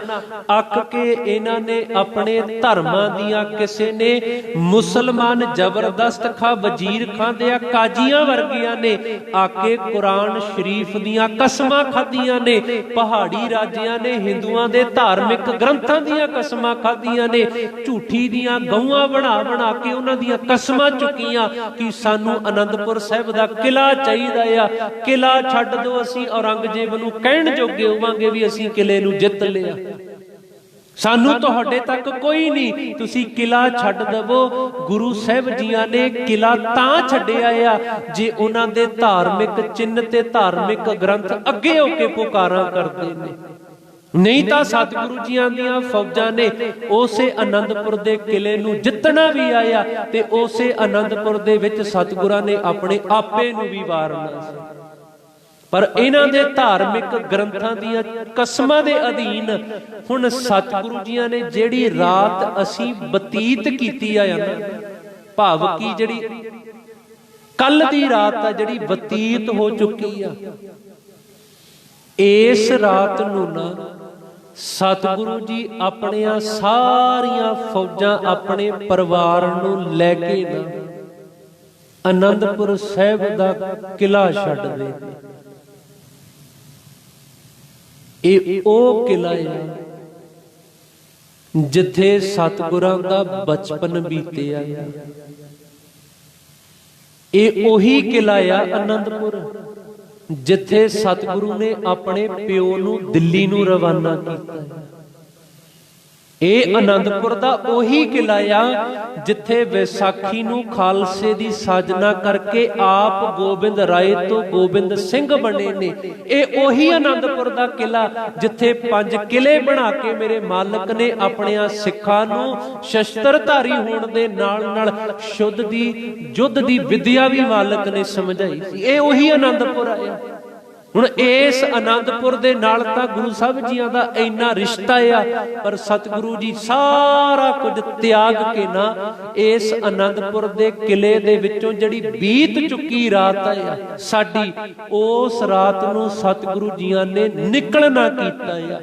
[SPEAKER 1] ਅੱਕ ਕੇ ਇਹਨਾਂ ਨੇ ਆਪਣੇ ਧਰਮਾਂ ਦੀਆਂ, ਕਿਸੇ ਨੇ ਮੁਸਲਮਾਨ ਜ਼ਬਰਦਸਤ ਖਾਂ, ਵਜ਼ੀਰ ਖਾਂ ਦੇ ਕਾਜ਼ੀਆਂ ਵਰਗੀਆਂ ਨੇ ਆ ਕੇ ਕੁਰਾਨ ਸ਼ਰੀਫ ਦੀਆਂ ਕਸਮਾਂ ਖਾਧੀਆਂ ਨੇ। ਪਹਾੜੀ ਰਾਜਿਆਂ ਨੇ ਹਿੰਦੂਆਂ ਦੇ ਧਾਰਮਿਕ ਗ੍ਰੰਥਾਂ ਦੀਆਂ ਕਸਮਾਂ ਖਾਧੀਆਂ ਨੇ। ਝੂਠੀ ਦੀਆਂ ਗਊਆਂ ਬਣਾ ਬਣਾ ਕੇ ਉਹਨਾਂ ਦੀਆਂ ਕਸਮਾਂ ਚੁੱਕੀਆਂ ਕਿ ਸਾਨੂੰ ਆਨੰਦਪੁਰ ਸਾਹਿਬ ਦਾ ਕਿਲਾ ਚਾਹੀਦਾ ਆ, ਕਿਲਾ ਛੱਡ ਦਿਓ, ਅਸੀਂ ਔਰੰਗਜ਼ੇਬ ਨੂੰ ਕਹਿਣ ਜੋਗੇ ਹੋਵਾਂਗੇ ਵੀ ਅਸੀਂ ਕਿਲੇ ਨੂੰ ਜਿੱਤ ਲਿਆ, ਸਾਨੂੰ ਤੁਹਾਡੇ ਤੱਕ ਕੋਈ ਨਹੀਂ, ਤੁਸੀਂ ਕਿਲਾ ਛੱਡ ਦਵੋ। ਗੁਰੂ ਸਾਹਿਬ ਜੀਆਂ ਨੇ ਕਿਲਾ ਤਾਂ ਛੱਡਿਆ ਆ ਜੇ ਉਹਨਾਂ ਦੇ ਧਾਰਮਿਕ ਚਿੰਨ੍ਹ ਤੇ ਧਾਰਮਿਕ ਗ੍ਰੰਥ ਅੱਗੇ ਹੋ ਕੇ ਪੁਕਾਰਾਂ ਕਰਦੇ ਨੇ। ਨਹੀਂ ਤਾਂ ਸਤਿਗੁਰੂ ਜੀਆਂ ਦੀਆਂ ਫੌਜਾਂ ਨੇ ਉਸੇ ਆਨੰਦਪੁਰ ਦੇ ਕਿਲੇ ਨੂੰ ਜਿੱਤਣਾ ਵੀ ਆਇਆ ਤੇ ਉਸੇ ਆਨੰਦਪੁਰ ਦੇ ਵਿੱਚ ਸਤਿਗੁਰਾਂ ਨੇ ਆਪਣੇ ਆਪੇ ਨੂੰ ਵੀ ਵਾਰਨਾ ਸੀ। ਪਰ ਇਹਨਾਂ ਦੇ ਧਾਰਮਿਕ ਗ੍ਰੰਥਾਂ ਦੀਆਂ ਕਸਮਾਂ ਦੇ ਅਧੀਨ ਹੁਣ ਸਤਿਗੁਰੂ ਜੀਆਂ ਨੇ ਜਿਹੜੀ ਰਾਤ ਅਸੀਂ ਬਤੀਤ ਕੀਤੀ ਆ ਨਾ, ਭਾਵ ਕੀ ਜਿਹੜੀ ਕੱਲ ਦੀ ਰਾਤ ਆ ਜਿਹੜੀ ਬਤੀਤ ਹੋ ਚੁੱਕੀ ਆ, ਇਸ ਰਾਤ ਨੂੰ ਨਾ ਸਤਿਗੁਰੂ ਜੀ ਆਪਣੀਆਂ ਸਾਰੀਆਂ ਫੌਜਾਂ ਆਪਣੇ ਪਰਿਵਾਰ ਨੂੰ ਲੈ ਕੇ ਨਾ ਅਨੰਦਪੁਰ ਸਾਹਿਬ ਦਾ ਕਿਲਾ ਛੱਡ ਦੇ। ਇਹ ਉਹ ਕਿਲਾ ਹੈ ਜਿੱਥੇ ਸਤਿਗੁਰਾਂ ਦਾ ਬਚਪਨ ਬੀਤਿਆ। ਇਹ ਉਹੀ ਕਿਲਾ ਆ ਅਨੰਦਪੁਰ ਜਿੱਥੇ ਸਤਿਗੁਰੂ ਨੇ ਆਪਣੇ ਪਿਓ ਨੂੰ ਦਿੱਲੀ ਨੂੰ ਰਵਾਨਾ ਕੀਤਾ। ਇਹ ਅਨੰਦਪੁਰ ਦਾ ਉਹੀ ਕਿਲਾ ਆ ਜਿੱਥੇ ਵਿਸਾਖੀ ਨੂੰ ਖਾਲਸੇ ਦੀ ਸਾਜਨਾ ਕਰਕੇ ਆਪ ਗੋਬਿੰਦ ਰਾਏ ਤੋਂ ਗੋਬਿੰਦ ਸਿੰਘ ਬਣੇ ਨੇ। ਇਹ ਉਹੀ ਅਨੰਦਪੁਰ ਦਾ ਕਿਲਾ ਜਿੱਥੇ 5 ਕਿਲੇ ਬਣਾ ਕੇ ਮੇਰੇ ਮਾਲਕ ਨੇ ਆਪਣਿਆਂ ਸਿੱਖਾਂ ਨੂੰ ਸ਼ਸਤਰਧਾਰੀ ਹੋਣ ਦੇ ਨਾਲ ਨਾਲ ਸ਼ੁੱਧ ਦੀ ਯੁੱਧ ਦੀ ਵਿਦਿਆ ਵੀ ਮਾਲਕ ਨੇ ਸਮਝਾਈ ਸੀ। ਇਹ ਉਹੀ ਅਨੰਦਪੁਰ ਆਇਆ। ਹੁਣ ਇਸ ਅਨੰਦਪੁਰ ਦੇ ਨਾਲ ਤਾਂ ਗੁਰੂ ਸਾਹਿਬ ਜੀਆਂ ਦਾ ਇੰਨਾ ਰਿਸ਼ਤਾ ਆ, ਪਰ ਸਤਿਗੁਰੂ ਜੀ ਸਾਰਾ ਕੁਝ ਤਿਆਗ ਕੇ ਨਾ ਇਸ ਅਨੰਦਪੁਰ ਦੇ ਕਿਲੇ ਦੇ ਵਿੱਚੋਂ ਜਿਹੜੀ ਬੀਤ ਚੁੱਕੀ ਰਾਤ ਆ ਸਾਡੀ, ਉਸ ਰਾਤ ਨੂੰ ਸਤਿਗੁਰੂ ਜੀਆਂ ਨੇ ਨਿਕਲਣਾ ਕੀਤਾ ਆ।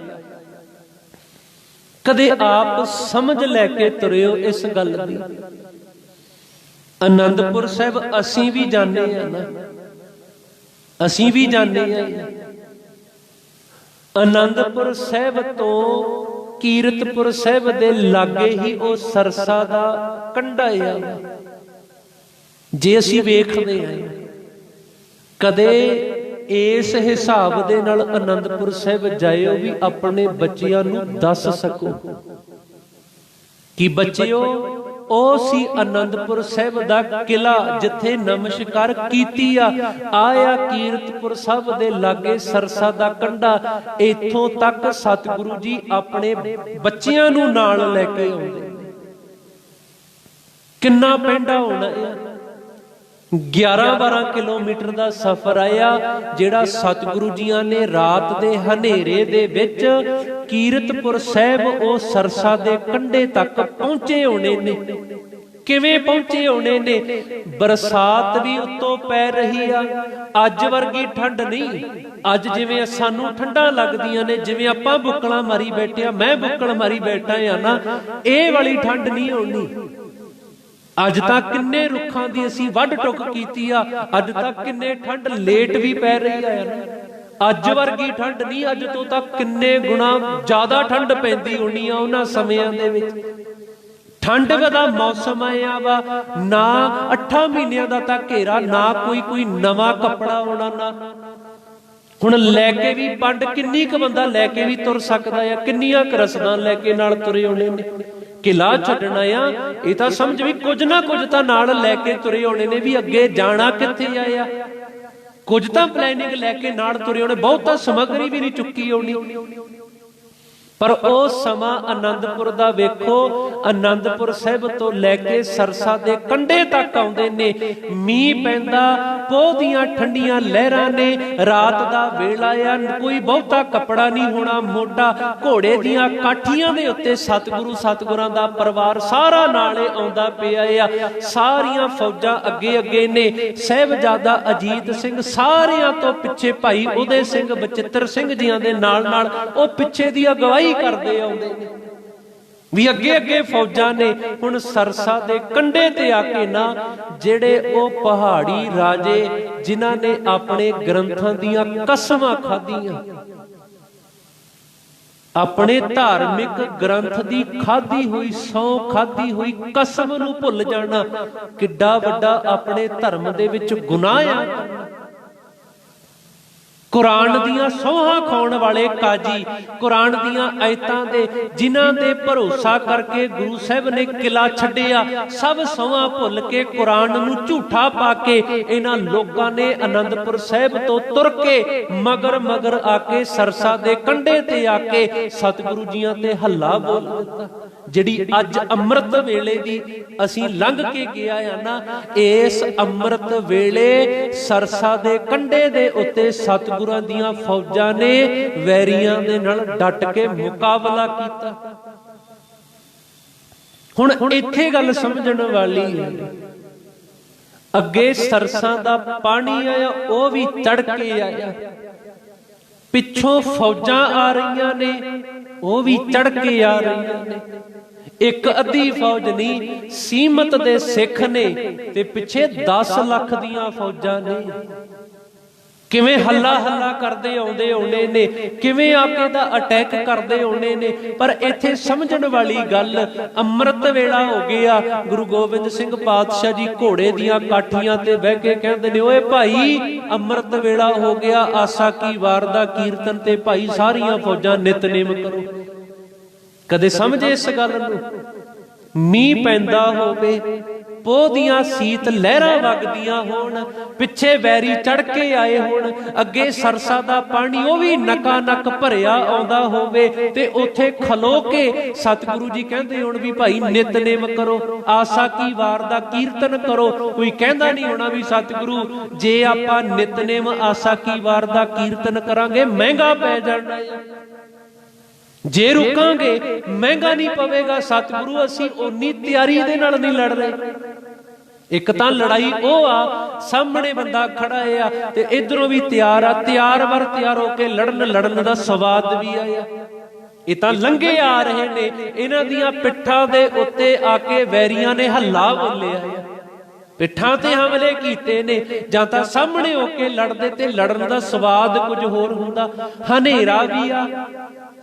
[SPEAKER 1] ਕਦੇ ਆਪ ਸਮਝ ਲੈ ਕੇ ਤੁਰਿਓ ਇਸ ਗੱਲ ਦੀ। ਅਨੰਦਪੁਰ ਸਾਹਿਬ ਅਸੀਂ ਵੀ ਜਾਂਦੇ ਆ ਨਾ, ਅਸੀਂ ਵੀ ਜਾਂਦੇ ਹਾਂ। ਅਨੰਦਪੁਰ ਸਾਹਿਬ ਤੋਂ ਕੀਰਤਪੁਰ ਸਾਹਿਬ ਦੇ ਲਾਗੇ ਹੀ ਉਹ ਸਰਸਾ ਦਾ ਕੰਢਾ ਆ। ਜੇ ਅਸੀਂ ਵੇਖਦੇ ਹਾਂ ਕਦੇ ਇਸ ਹਿਸਾਬ ਦੇ ਨਾਲ ਅਨੰਦਪੁਰ ਸਾਹਿਬ ਜਾਇਓ ਵੀ ਆਪਣੇ ਬੱਚਿਆਂ ਨੂੰ ਦੱਸ ਸਕੋ ਕਿ ਬੱਚਿਓ ਉਹ ਸੀ ਅਨੰਦਪੁਰ ਸਾਹਿਬ ਦਾ ਕਿਲਾ ਜਿੱਥੇ ਨਮਸਕਾਰ ਕੀਤੀ ਆ। ਆਇਆ ਕੀਰਤਪੁਰ ਸਾਹਿਬ ਦੇ ਲਾਗੇ ਸਰਸਾ ਦਾ ਕੰਢਾ, ਇੱਥੋਂ ਤੱਕ ਸਤਿਗੁਰੂ ਜੀ ਆਪਣੇ ਬੱਚਿਆਂ ਨੂੰ ਨਾਲ ਲੈ ਕੇ ਆਉਂਦੇ। ਕਿੰਨਾ ਪੈਂਡਾ ਹੋਣਾ ਹੈ, 11-12 ਕਿਲੋਮੀਟਰ ਦਾ ਸਫ਼ਰ ਆਇਆ ਜਿਹੜਾ ਸਤਿਗੁਰੂ ਜੀਆਂ ਨੇ ਰਾਤ ਦੇ ਹਨੇਰੇ ਦੇ ਵਿੱਚ ਕੀਰਤਪੁਰ ਸਾਹਿਬ ਉਹ ਸਰਸਾ ਦੇ ਕੰਢੇ ਤੱਕ ਪਹੁੰਚੇ ਹੋਣੇ ਨੇ। ਕਿਵੇਂ ਪਹੁੰਚੇ ਹੋਣੇ ਨੇ? ਬਰਸਾਤ ਵੀ ਉੱਤੋਂ ਪੈ ਰਹੀ ਆ, ਅੱਜ ਵਰਗੀ ਠੰਡ ਨਹੀਂ। ਅੱਜ ਜਿਵੇਂ ਸਾਨੂੰ ਠੰਡਾਂ ਲੱਗਦੀਆਂ ਨੇ, ਜਿਵੇਂ ਆਪਾਂ ਬੁੱਕਲਾਂ ਮਾਰੀ ਬੈਠੇ ਆ, ਮੈਂ ਬੁੱਕਲ ਮਾਰੀ ਬੈਠਾ ਆ ਨਾ, ਇਹ ਵਾਲੀ ਠੰਡ ਨਹੀਂ ਹੋਣੀ। ਅੱਜ ਤੱਕ ਕਿੰਨੇ ਰੁੱਖਾਂ ਦੀ ਅਸੀਂ ਵੱਢ ਟੁੱਕ ਕੀਤੀ ਆ, ਅੱਜ ਤੱਕ ਕਿੰਨੇ ਠੰਡ ਲੇਟ ਵੀ ਪੈ ਰਹੀ ਆ ਨਾ। ਅੱਜ ਵਰਗੀ ਠੰਡ ਨਹੀਂ, ਅੱਜ ਤੋਂ ਤਾਂ ਕਿੰਨੇ ਗੁਣਾ ਜ਼ਿਆਦਾ ਠੰਡ ਪੈਂਦੀ ਹੋਣੀ ਆ ਉਹਨਾਂ ਸਮਿਆਂ ਦੇ ਵਿੱਚ। ਠੰਡ ਦਾ ਮੌਸਮ ਆਇਆ ਵਾ, ਨਾ 8 ਮਹੀਨਿਆਂ ਦਾ ਤਾਂ ਘੇਰਾ, ਨਾ ਕੋਈ ਨਵਾਂ ਕੱਪੜਾ ਹੋਣਾ ਨਾ। ਹੁਣ ਲੈ ਕੇ ਵੀ ਪੰਡ ਕਿੰਨੀ ਕੁ ਬੰਦਾ ਲੈ ਕੇ ਵੀ ਤੁਰ ਸਕਦਾ ਆ, ਕਿੰਨੀਆਂ ਕੁ ਰਸਦਾਂ ਲੈ ਕੇ ਨਾਲ ਤੁਰੇ ਹੋਣੇ ਨੇ। ਕਿਲਾ ਛੱਡਣਾ ਆ ਇਹ ਤਾਂ ਸਮਝ ਵੀ ਕੁਝ ਨਾ ਕੁਝ ਤਾਂ ਨਾਲ ਲੈ ਕੇ ਤੁਰੇ ਹੋਣੇ ਨੇ, ਵੀ ਅੱਗੇ ਜਾਣਾ ਕਿੱਥੇ ਆਇਆ, ਕੁਝ ਤਾਂ ਪਲੈਨਿੰਗ ਲੈ ਕੇ ਨਾਲ ਤੁਰੇ ਹੋਣੇ। ਬਹੁਤਾ ਸਮੱਗਰੀ ਵੀ ਨਹੀਂ ਚੁੱਕੀ ਹੋਣੀ। ਪਰ ਉਹ ਸਮਾਂ ਆਨੰਦਪੁਰ ਦਾ ਵੇਖੋ, ਆਨੰਦਪੁਰ ਸਾਹਿਬ ਤੋਂ ਲੈ ਕੇ ਸਰਸਾ ਦੇ ਕੰਢੇ ਤੱਕ ਆਉਂਦੇ ਨੇ। ਮੀਂਹ ਪੈਂਦਾ, ਪੋਹ ਦੀਆਂ ਠੰਡੀਆਂ ਲਹਿਰਾਂ ਨੇ, ਰਾਤ ਦਾ ਵੇਲਾ ਆ, ਕੋਈ ਬਹੁਤਾ ਕੱਪੜਾ ਨਹੀਂ ਹੋਣਾ ਮੋਟਾ। ਘੋੜੇ ਦੀਆਂ ਕਾਠੀਆਂ ਦੇ ਉੱਤੇ ਸਤਿਗੁਰਾਂ ਦਾ ਪਰਿਵਾਰ ਸਾਰਾ ਨਾਲੇ ਆਉਂਦਾ ਪਿਆ ਆ। ਸਾਰੀਆਂ ਫੌਜਾਂ ਅੱਗੇ ਅੱਗੇ ਨੇ। ਸਾਹਿਬਜ਼ਾਦਾ ਅਜੀਤ ਸਿੰਘ ਸਾਰਿਆਂ ਤੋਂ ਪਿੱਛੇ, ਭਾਈ ਉਦੈ ਸਿੰਘ ਬਚਿੱਤਰ ਸਿੰਘ ਜੀਆਂ ਦੇ ਨਾਲ ਨਾਲ ਉਹ ਪਿੱਛੇ ਦੀ ਅਗਵਾਈ ਕਰਦੇ ਆਉਂਦੇ ਨੇ, ਵੀ ਅੱਗੇ ਅੱਗੇ ਫੌਜਾਂ ਨੇ। ਹੁਣ ਸਰਸਾ ਦੇ ਕੰਢੇ ਤੇ ਆ ਕੇ ਨਾ ਜਿਹੜੇ ਉਹ ਪਹਾੜੀ ਰਾਜੇ ਜਿਨ੍ਹਾਂ ਨੇ ਆਪਣੇ ਗ੍ਰੰਥਾਂ ਦੀਆਂ ਕਸਮਾਂ ਖਾਧੀਆਂ, ਆਪਣੇ ਧਾਰਮਿਕ ਗ੍ਰੰਥ ਦੀ ਖਾਧੀ ਹੋਈ ਸਹੁੰ, ਖਾਧੀ ਹੋਈ ਕਸਮ ਨੂੰ ਭੁੱਲ ਜਾਣਾ ਕਿੱਡਾ ਵੱਡਾ ਆਪਣੇ ਧਰਮ ਦੇ ਵਿੱਚ ਗੁਨਾਹ ਆ। ਕੁਰਾਨ ਦੀਆਂ ਸੌਹਾਂ ਖਾਉਣ ਵਾਲੇ ਕਾਜੀ, ਕੁਰਾਨ ਦੀਆਂ ਆਇਤਾਂ ਦੇ ਜਿਨ੍ਹਾਂ ਦੇ ਭਰੋਸਾ ਕਰਕੇ ਗੁਰੂ ਸਾਹਿਬ ਨੇ ਕਿਲਾ ਛੱਡਿਆ, ਸਭ ਸੌਹਾਂ ਭੁੱਲ ਕੇ ਕੁਰਾਨ ਨੂੰ ਝੂਠਾ ਪਾ ਕੇ ਇਹਨਾਂ ਲੋਕਾਂ ਨੇ ਆਨੰਦਪੁਰ ਸਾਹਿਬ ਤੋਂ ਤੁਰ ਕੇ ਮਗਰ ਆ ਕੇ ਸਰਸਾ ਦੇ ਕੰਢੇ ਤੇ ਆ ਕੇ ਸਤਿਗੁਰੂ ਜੀਆਂ ਤੇ ਹੱਲਾ ਬੋਲ ਦਿੱਤਾ। ਜਿਹੜੀ ਅੱਜ ਅੰਮ੍ਰਿਤ ਵੇਲੇ ਦੀ ਅਸੀਂ ਲੰਘ ਕੇ ਗਿਆ ਆ ਨਾ, ਇਸ ਅੰਮ੍ਰਿਤ ਵੇਲੇ ਸਰਸਾ ਦੇ ਕੰਢੇ ਦੇ ਉੱਤੇ ਸਤਿਗੁਰਾਂ ਦੀਆਂ ਫੌਜਾਂ ਨੇ ਵੈਰੀਆਂ ਦੇ ਨਾਲ ਡਟ ਕੇ ਮੁਕਾਬਲਾ ਕੀਤਾ। ਹੁਣ ਇੱਥੇ ਗੱਲ ਸਮਝਣ ਵਾਲੀ ਹੈ, ਅੱਗੇ ਸਰਸਾ ਦਾ ਪਾਣੀ ਆਇਆ, ਉਹ ਵੀ ਤੜਕੇ ਆਇਆ, ਪਿੱਛੋਂ ਫੌਜਾਂ ਆ ਰਹੀਆਂ ਨੇ, ਉਹ ਵੀ ਚੜ ਕੇ ਆ ਰਹੀਆਂ ਨੇ। ਇੱਕ ਅੱਧੀ ਫੌਜ ਨਹੀਂ, ਸੀਮਤ ਦੇ ਸਿੱਖ ਨੇ ਤੇ ਪਿੱਛੇ 10 ਲੱਖ ਦੀਆਂ ਫੌਜਾਂ ਨੇ। ਕਿਵੇਂ ਹੱਲਾ ਹੱਲਾ ਕਰਦੇ ਆਉਂਦੇ ਨੇ, ਕਿਵੇਂ ਆਪੇ ਦਾ ਅਟੈਕ ਕਰਦੇ ਆਉਂਦੇ ਨੇ। ਪਰ ਇੱਥੇ ਸਮਝਣ ਵਾਲੀ ਗੱਲ, ਅੰਮ੍ਰਿਤ ਵੇਲਾ ਹੋ ਗਿਆ। ਗੁਰੂ ਗੋਬਿੰਦ ਸਿੰਘ ਪਾਤਸ਼ਾਹ ਜੀ ਘੋੜੇ ਦੀਆਂ ਕਾਠੀਆਂ ਤੇ ਬਹਿ ਕੇ ਕਹਿੰਦੇ ਨੇ, ਓਏ ਭਾਈ ਅੰਮ੍ਰਿਤ ਵੇਲਾ ਹੋ ਗਿਆ, ਆਸਾ ਕੀ ਵਾਰ ਦਾ ਕੀਰਤਨ ਤੇ ਭਾਈ ਸਾਰੀਆਂ ਫੌਜਾਂ ਨਿਤਨੇਮ ਕਰੋ। ਕਦੇ ਸਮਝੇ ਇਸ ਗੱਲ ਨੂੰ? ਮੀਂਹ ਪੈਂਦਾ ਹੋਵੇ, ਪੋਹ ਦੀਆਂ ਸੀਤ ਲਹਿਰਾਂ ਵਗਦੀਆਂ ਹੋਣ, ਪਿੱਛੇ ਵੈਰੀ ਚੜ ਕੇ ਆਏ ਹੋਣ, ਅੱਗੇ ਸਰਸਾ ਦਾ ਪਾਣੀ ਉਹ ਵੀ ਨਕਾ ਨਕ ਭਰਿਆ ਆਉਂਦਾ ਹੋਵੇ, ਤੇ ਉੱਥੇ ਖਲੋ ਕੇ ਸਤਿਗੁਰੂ ਜੀ ਕਹਿੰਦੇ ਹੋਣ ਵੀ ਭਾਈ ਨਿਤਨੇਮ ਕਰੋ, ਆਸਾ ਕੀ ਵਾਰ ਦਾ ਕੀਰਤਨ ਕਰੋ। ਕੋਈ ਕਹਿੰਦਾ ਨਹੀਂ ਹੋਣਾ ਵੀ ਸਤਿਗੁਰੂ ਜੇ ਆਪਾਂ ਨਿਤਨੇਮ ਆਸਾ ਕੀ ਵਾਰ ਦਾ ਕੀਰਤਨ ਕਰਾਂਗੇ ਮਹਿੰਗਾ ਪੈ ਜਾਣਾ, ਜੇ ਰੁਕਾਂਗੇ ਮਹਿੰਗਾ ਨਹੀਂ ਪਵੇਗਾ। ਸਤਿਗੁਰੂ ਅਸੀਂ ਓਨੀ ਤਿਆਰੀ ਦੇ ਨਾਲ ਨਹੀਂ ਲੜ ਰਹੇ। ਇੱਕ ਤਾਂ ਲੜਾਈ ਉਹ ਆ, ਸਾਹਮਣੇ ਬੰਦਾ ਖੜਾ ਆ ਤੇ ਇਧਰੋਂ ਵੀ ਤਿਆਰ ਆ, ਤਿਆਰ ਵਰ ਤਿਆਰ ਹੋ ਕੇ ਲੜਨ ਦਾ ਸਵਾਦ ਵੀ ਆਇਆ। ਇਹ ਤਾਂ ਲੰਘੇ ਆ ਰਹੇ ਨੇ, ਇਹਨਾਂ ਦੀਆਂ ਪਿੱਠਾਂ ਦੇ ਉੱਤੇ ਆ ਕੇ ਵੈਰੀਆਂ ਨੇ ਹੱਲਾ ਬੋਲਿਆ ਆ, ਪਿੱਠਾਂ ਤੇ ਹਮਲੇ ਕੀਤੇ ਨੇ। ਜਾਂ ਤਾਂ ਸਾਹਮਣੇ ਹੋ ਕੇ ਲੜਦੇ ਤੇ ਲੜਨ ਦਾ ਸਵਾਦ ਕੁਝ ਹੋਰ ਹੁੰਦਾ। ਹਨੇਰਾ ਵੀ ਆ,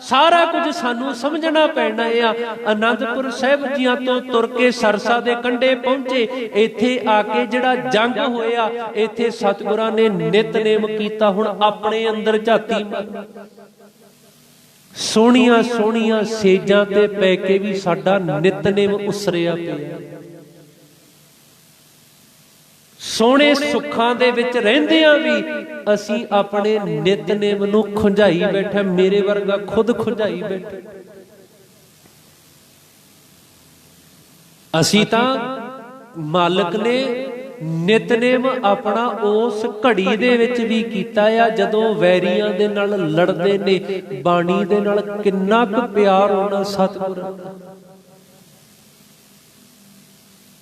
[SPEAKER 1] ਸਾਰਾ ਕੁਝ ਸਾਨੂੰ ਸਮਝਣਾ ਪੈਣਾ ਆ। ਅਨੰਦਪੁਰ ਸਾਹਿਬ ਜੀਆਂ ਤੋਂ ਤੁਰ ਕੇ ਸਰਸਾ ਦੇ ਕੰਢੇ ਪਹੁੰਚੇ, ਇੱਥੇ ਆ ਕੇ ਜਿਹੜਾ ਜੰਗ ਹੋਇਆ, ਇੱਥੇ ਸਤਿਗੁਰਾਂ ਨੇ ਨਿਤਨੇਮ ਕੀਤਾ। ਹੁਣ ਆਪਣੇ ਅੰਦਰ ਝਾਤੀ ਮਾਰ, ਸੋਹਣੀਆਂ ਸੋਹਣੀਆਂ ਸੇਜਾਂ ਤੇ ਪੈ ਕੇ ਵੀ ਸਾਡਾ ਨਿਤਨੇਮ ਉਸਰਿਆ ਪਿਆ। ਸੋਹਣੇ ਸੁੱਖਾਂ ਦੇ ਵਿੱਚ ਰਹਿੰਦਿਆਂ ਵੀ ਅਸੀਂ ਆਪਣੇ ਨਿਤਨੇਮ ਨੂੰ ਖੁੰਝਾਈ ਬੈਠੇ। ਮੇਰੇ ਵਰਗਾ ਖੁਦ ਖੁੰਝਾਈ ਬੈਠੇ। ਅਸੀਂ ਤਾਂ ਮਾਲਕ ਨੇ ਨਿਤਨੇਮ ਆਪਣਾ ਉਸ ਘੜੀ ਦੇ ਵਿੱਚ ਵੀ ਕੀਤਾ ਆ ਜਦੋਂ ਵੈਰੀਆਂ ਦੇ ਨਾਲ ਲੜਦੇ ਨੇ। ਬਾਣੀ ਦੇ ਨਾਲ ਕਿੰਨਾ ਕੁ ਪਿਆਰ ਹੋਣਾ ਸਤਿਗੁਰਾਂ ਦਾ,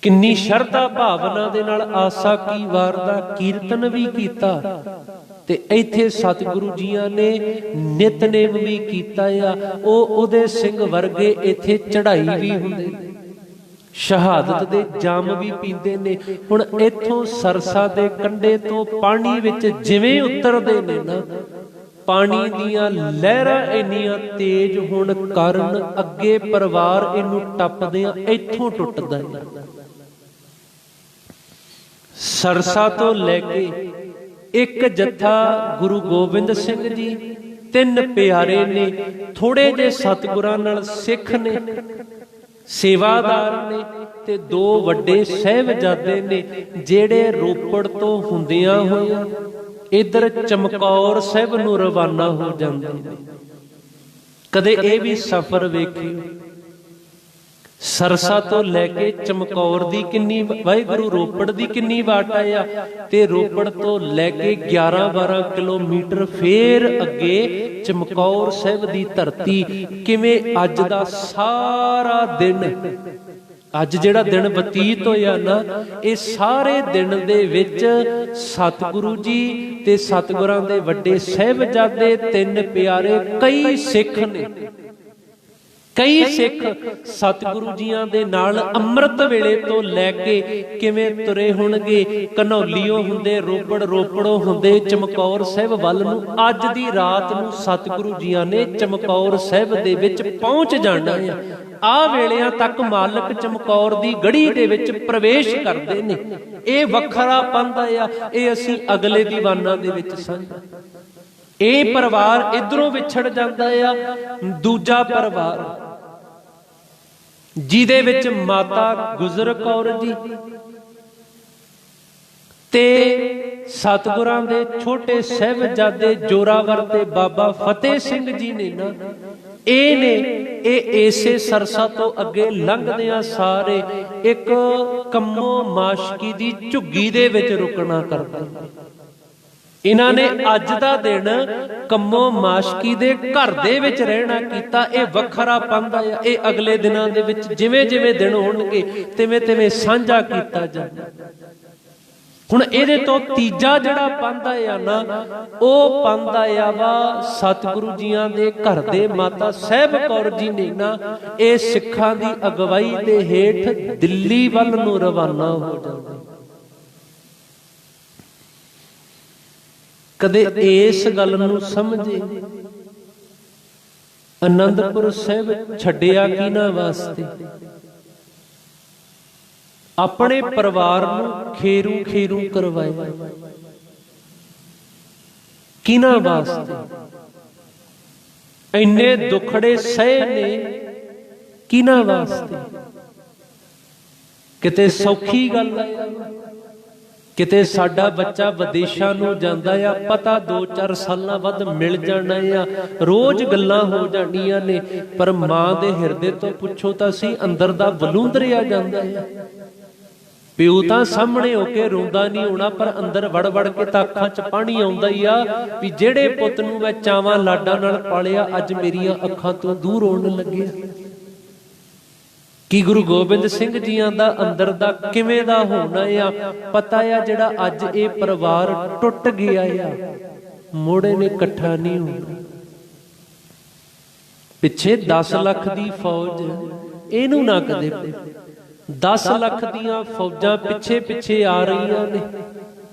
[SPEAKER 1] ਕਿੰਨੀ ਸ਼ਰਧਾ ਭਾਵਨਾ ਦੇ ਨਾਲ ਆਸਾ ਕੀ ਵਾਰ ਦਾ ਕੀਰਤਨ ਵੀ ਕੀਤਾ। ਤੇ ਇੱਥੇ ਸਤਿਗੁਰੂ ਜੀਆਂ ਨੇ ਨਿਤਨੇਮ ਵੀ ਕੀਤਾ ਆ। ਉਹ ਉਦੇ ਸਿੰਘ ਵਰਗੇ ਇੱਥੇ ਚੜ੍ਹਾਈ ਵੀ ਹੁੰਦੇ, ਸ਼ਹਾਦਤ ਦੇ ਜਾਮ ਵੀ ਪੀਂਦੇ ਨੇ। ਹੁਣ ਇੱਥੋਂ ਸਰਸਾ ਦੇ ਕੰਢੇ ਤੋਂ ਪਾਣੀ ਵਿੱਚ ਜਿਵੇਂ ਉਤਰਦੇ ਨੇ ਨਾ, ਪਾਣੀ ਦੀਆਂ ਲਹਿਰਾਂ ਇੰਨੀਆਂ ਤੇਜ਼ ਹੋਣ ਕਾਰਨ ਅੱਗੇ ਪਰਿਵਾਰ ਇਹਨੂੰ ਟੱਪਦਿਆਂ ਇੱਥੋਂ ਟੁੱਟਦਾ ਹੈ। ਸਰਸਾ ਤੋਂ ਲੈ ਕੇ ਇੱਕ ਜੱਥਾ ਗੁਰੂ ਗੋਬਿੰਦ ਸਿੰਘ ਜੀ, 3 ਪਿਆਰੇ ਨੇ, ਥੋੜੇ ਜਿਹੇ ਸਤਿਗੁਰਾਂ ਨਾਲ ਸਿੱਖ ਨੇ, ਸੇਵਾਦਾਰ ਨੇ, ਤੇ 2 ਵੱਡੇ ਸਾਹਿਬਜ਼ਾਦੇ ਨੇ ਜਿਹੜੇ ਰੋਪੜ ਤੋਂ ਹੁੰਦਿਆਂ ਹੋਇਆ ਇਧਰ ਚਮਕੌਰ ਸਾਹਿਬ ਨੂੰ ਰਵਾਨਾ ਹੋ ਜਾਂਦੇ ਨੇ। ਕਦੇ ਇਹ ਵੀ ਸਫ਼ਰ ਵੇਖਿਓ, ਸਰਸਾ ਤੋਂ ਲੈ ਕੇ ਚਮਕੌਰ ਦੀ ਕਿੰਨੀ, ਵਾਹਿਗੁਰੂ ਰੋਪੜ ਦੀ ਕਿੰਨੀ ਵਾਟ ਆ, ਤੇ ਰੋਪੜ ਤੋਂ ਲੈ ਕੇ 11-12 ਕਿਲੋਮੀਟਰ ਫੇਰ ਅੱਗੇ ਚਮਕੌਰ ਸਾਹਿਬ ਦੀ ਧਰਤੀ। ਕਿਵੇਂ ਅੱਜ ਦਾ ਸਾਰਾ ਦਿਨ, ਅੱਜ ਜਿਹੜਾ ਦਿਨ ਬਤੀਤ ਹੋਇਆ ਨਾ, ਇਹ ਸਾਰੇ ਦਿਨ ਦੇ ਵਿੱਚ ਸਤਿਗੁਰੂ ਜੀ ਤੇ ਸਤਿਗੁਰਾਂ ਦੇ ਵੱਡੇ ਸਾਹਿਬਜ਼ਾਦੇ, 3 ਪਿਆਰੇ, ਕਈ ਸਿੱਖ ਨੇ, ਕਈ ਸਿੱਖ ਸਤਿਗੁਰੂ ਜੀਆਂ ਦੇ ਨਾਲ ਅੰਮ੍ਰਿਤ ਵੇਲੇ ਤੋਂ ਲੈ ਕੇ ਕਿਵੇਂ ਤੁਰੇ ਹੋਣਗੇ। ਘਨੌਲੀਓ ਹੁੰਦੇ, ਰੋਪੜੋਂ ਹੁੰਦੇ ਚਮਕੌਰ ਸਾਹਿਬ ਵੱਲ ਨੂੰ। ਅੱਜ ਦੀ ਰਾਤ ਨੂੰ ਸਤਿਗੁਰੂ ਜੀਆਂ ਨੇ ਚਮਕੌਰ ਸਾਹਿਬ ਦੇ ਵਿੱਚ ਪਹੁੰਚ ਜਾਣਾ ਆ। ਆ ਵੇਲਿਆਂ ਤੱਕ ਮਾਲਕ ਚਮਕੌਰ ਦੀ ਗੜੀ ਦੇ ਵਿੱਚ ਪ੍ਰਵੇਸ਼ ਕਰਦੇ ਨੇ। ਇਹ ਵੱਖਰਾ ਪੰਥ ਆ, ਇਹ ਅਸੀਂ ਅਗਲੇ ਦੀਵਾਨਾਂ ਦੇ ਵਿੱਚ ਸਾਂਝਾ। ਇਹ ਪਰਿਵਾਰ ਇਧਰੋਂ ਵਿਛੜ ਜਾਂਦਾ ਆ, ਦੂਜਾ ਪਰਿਵਾਰ ਜਿਹਦੇ ਵਿੱਚ ਮਾਤਾ ਗੁਜਰ ਕੌਰ ਜੀ ਤੇ ਸਤਿਗੁਰਾਂ ਦੇ ਛੋਟੇ ਸਾਹਿਬਜ਼ਾਦੇ ਜੋਰਾਵਰ ਤੇ ਬਾਬਾ ਫਤਿਹ ਸਿੰਘ ਜੀ ਨੇ ਨਾ, ਇਹ ਨੇ ਇਹ ਇਸੇ ਸਰਸਾ ਤੋਂ ਅੱਗੇ ਲੰਘਦਿਆਂ ਸਾਰੇ ਇੱਕ ਕੰਮੋ ਮਾਸ਼ਕੀ ਦੀ ਝੁੱਗੀ ਦੇ ਵਿੱਚ ਰੁਕਣਾ ਕਰਦੇ। ਇਹਨਾਂ ਨੇ ਅੱਜ ਦਾ ਦਿਨ ਕੰਮੋ ਮਾਸ਼ਕੀ ਦੇ ਘਰ ਦੇ ਵਿੱਚ ਰਹਿਣਾ ਕੀਤਾ। ਇਹ ਵੱਖਰਾ ਪੰਧ ਆ। ਇਹ ਅਗਲੇ ਦਿਨਾਂ ਦੇ ਵਿੱਚ ਜਿਵੇਂ ਜਿਵੇਂ ਦਿਨ ਹੋਣਗੇ ਤਿਵੇਂ ਤਿਵੇਂ ਸਾਂਝਾ ਕੀਤਾ ਜਾਂਦਾ। ਹੁਣ ਇਹਦੇ ਤੋਂ ਤੀਜਾ ਜਿਹੜਾ ਪੰਧ ਆ ਨਾ, ਉਹ ਪੰਧ ਆਇਆ ਵਾ ਸਤਿਗੁਰੂ ਜੀਆਂ ਦੇ ਘਰ ਦੇ ਮਾਤਾ ਸਾਹਿਬ ਕੌਰ ਜੀ ਨੇ ਨਾ ਇਹ ਸਿੱਖਾਂ ਦੀ ਅਗਵਾਈ ਦੇ ਹੇਠ ਦਿੱਲੀ ਵੱਲ ਨੂੰ ਰਵਾਨਾ ਹੋ ਜਾਂਦੇ। ਕਦੇ ਇਸ ਗੱਲ ਨੂੰ ਸਮਝੇ ਅਨੰਦਪੁਰ ਸਾਹਿਬ ਛੱਡਿਆ ਕਿਹਨਾਂ ਵਾਸਤੇ? ਆਪਣੇ ਪਰਿਵਾਰ ਨੂੰ ਖੇਰੂ ਖੇਰੂ ਕਰਵਾਇਆ ਕਿਹਨਾਂ ਵਾਸਤੇ? ਇੰਨੇ ਦੁਖੜੇ ਸਹੇ ਨੇ ਕਿਹਨਾਂ ਵਾਸਤੇ? ਕਿਤੇ ਸੌਖੀ ਗੱਲ ਆ? ਕਿਤੇ ਸਾਡਾ ਬੱਚਾ ਵਿਦੇਸ਼ਾਂ ਨੂੰ ਜਾਂਦਾ ਆ, ਪਤਾ 2-4 ਸਾਲਾਂ ਬਾਅਦ ਮਿਲ ਜਾਣਾ ਆ, ਰੋਜ਼ ਗੱਲਾਂ ਹੋ ਜਾਣੀਆਂ ਨੇ, ਪਰ ਮਾਂ ਦੇ ਹਿਰਦੇ ਤੋਂ ਪੁੱਛੋ ਤਾਂ ਸੀ ਅੰਦਰ ਦਾ ਵਲੂੰਦਰਿਆ ਜਾਂਦਾ ਆ। ਪਿਓ ਤਾਂ ਸਾਹਮਣੇ ਹੋ ਕੇ ਰੋਂਦਾ ਨਹੀਂ ਹੋਣਾ, ਪਰ ਅੰਦਰ ਵੜ ਵੜ ਕੇ ਤਾਂ ਅੱਖਾਂ 'ਚ ਪਾਣੀ ਆਉਂਦਾ ਹੀ ਆ ਵੀ ਜਿਹੜੇ ਪੁੱਤ ਨੂੰ ਮੈਂ ਚਾਵਾਂ ਲਾਡਾਂ ਨਾਲ ਪਾਲਿਆ ਅੱਜ ਮੇਰੀਆਂ ਅੱਖਾਂ ਤੋਂ ਦੂਰ ਹੋਣ ਲੱਗਿਆ। ਕੀ ਗੁਰੂ ਗੋਬਿੰਦ ਸਿੰਘ ਜੀਆਂ ਦਾ ਅੰਦਰ ਦਾ ਕਿਵੇਂ ਦਾ ਹੋਣਾ ਆ ਪਤਾ ਆ। ਜਿਹੜਾ ਅੱਜ ਇਹ ਪਰਿਵਾਰ ਟੁੱਟ ਗਿਆ ਆ, ਮੋੜੇ ਨੇ ਇਕੱਠਾ ਨਹੀਂ ਹੋਣਾ। ਪਿੱਛੇ 10 ਲੱਖ ਦੀ ਫੌਜ, ਇਹਨੂੰ ਨਾ ਕਦੇ 10 ਲੱਖ ਦੀਆਂ ਫੌਜਾਂ ਪਿੱਛੇ ਪਿੱਛੇ ਆ ਰਹੀਆਂ ਨੇ।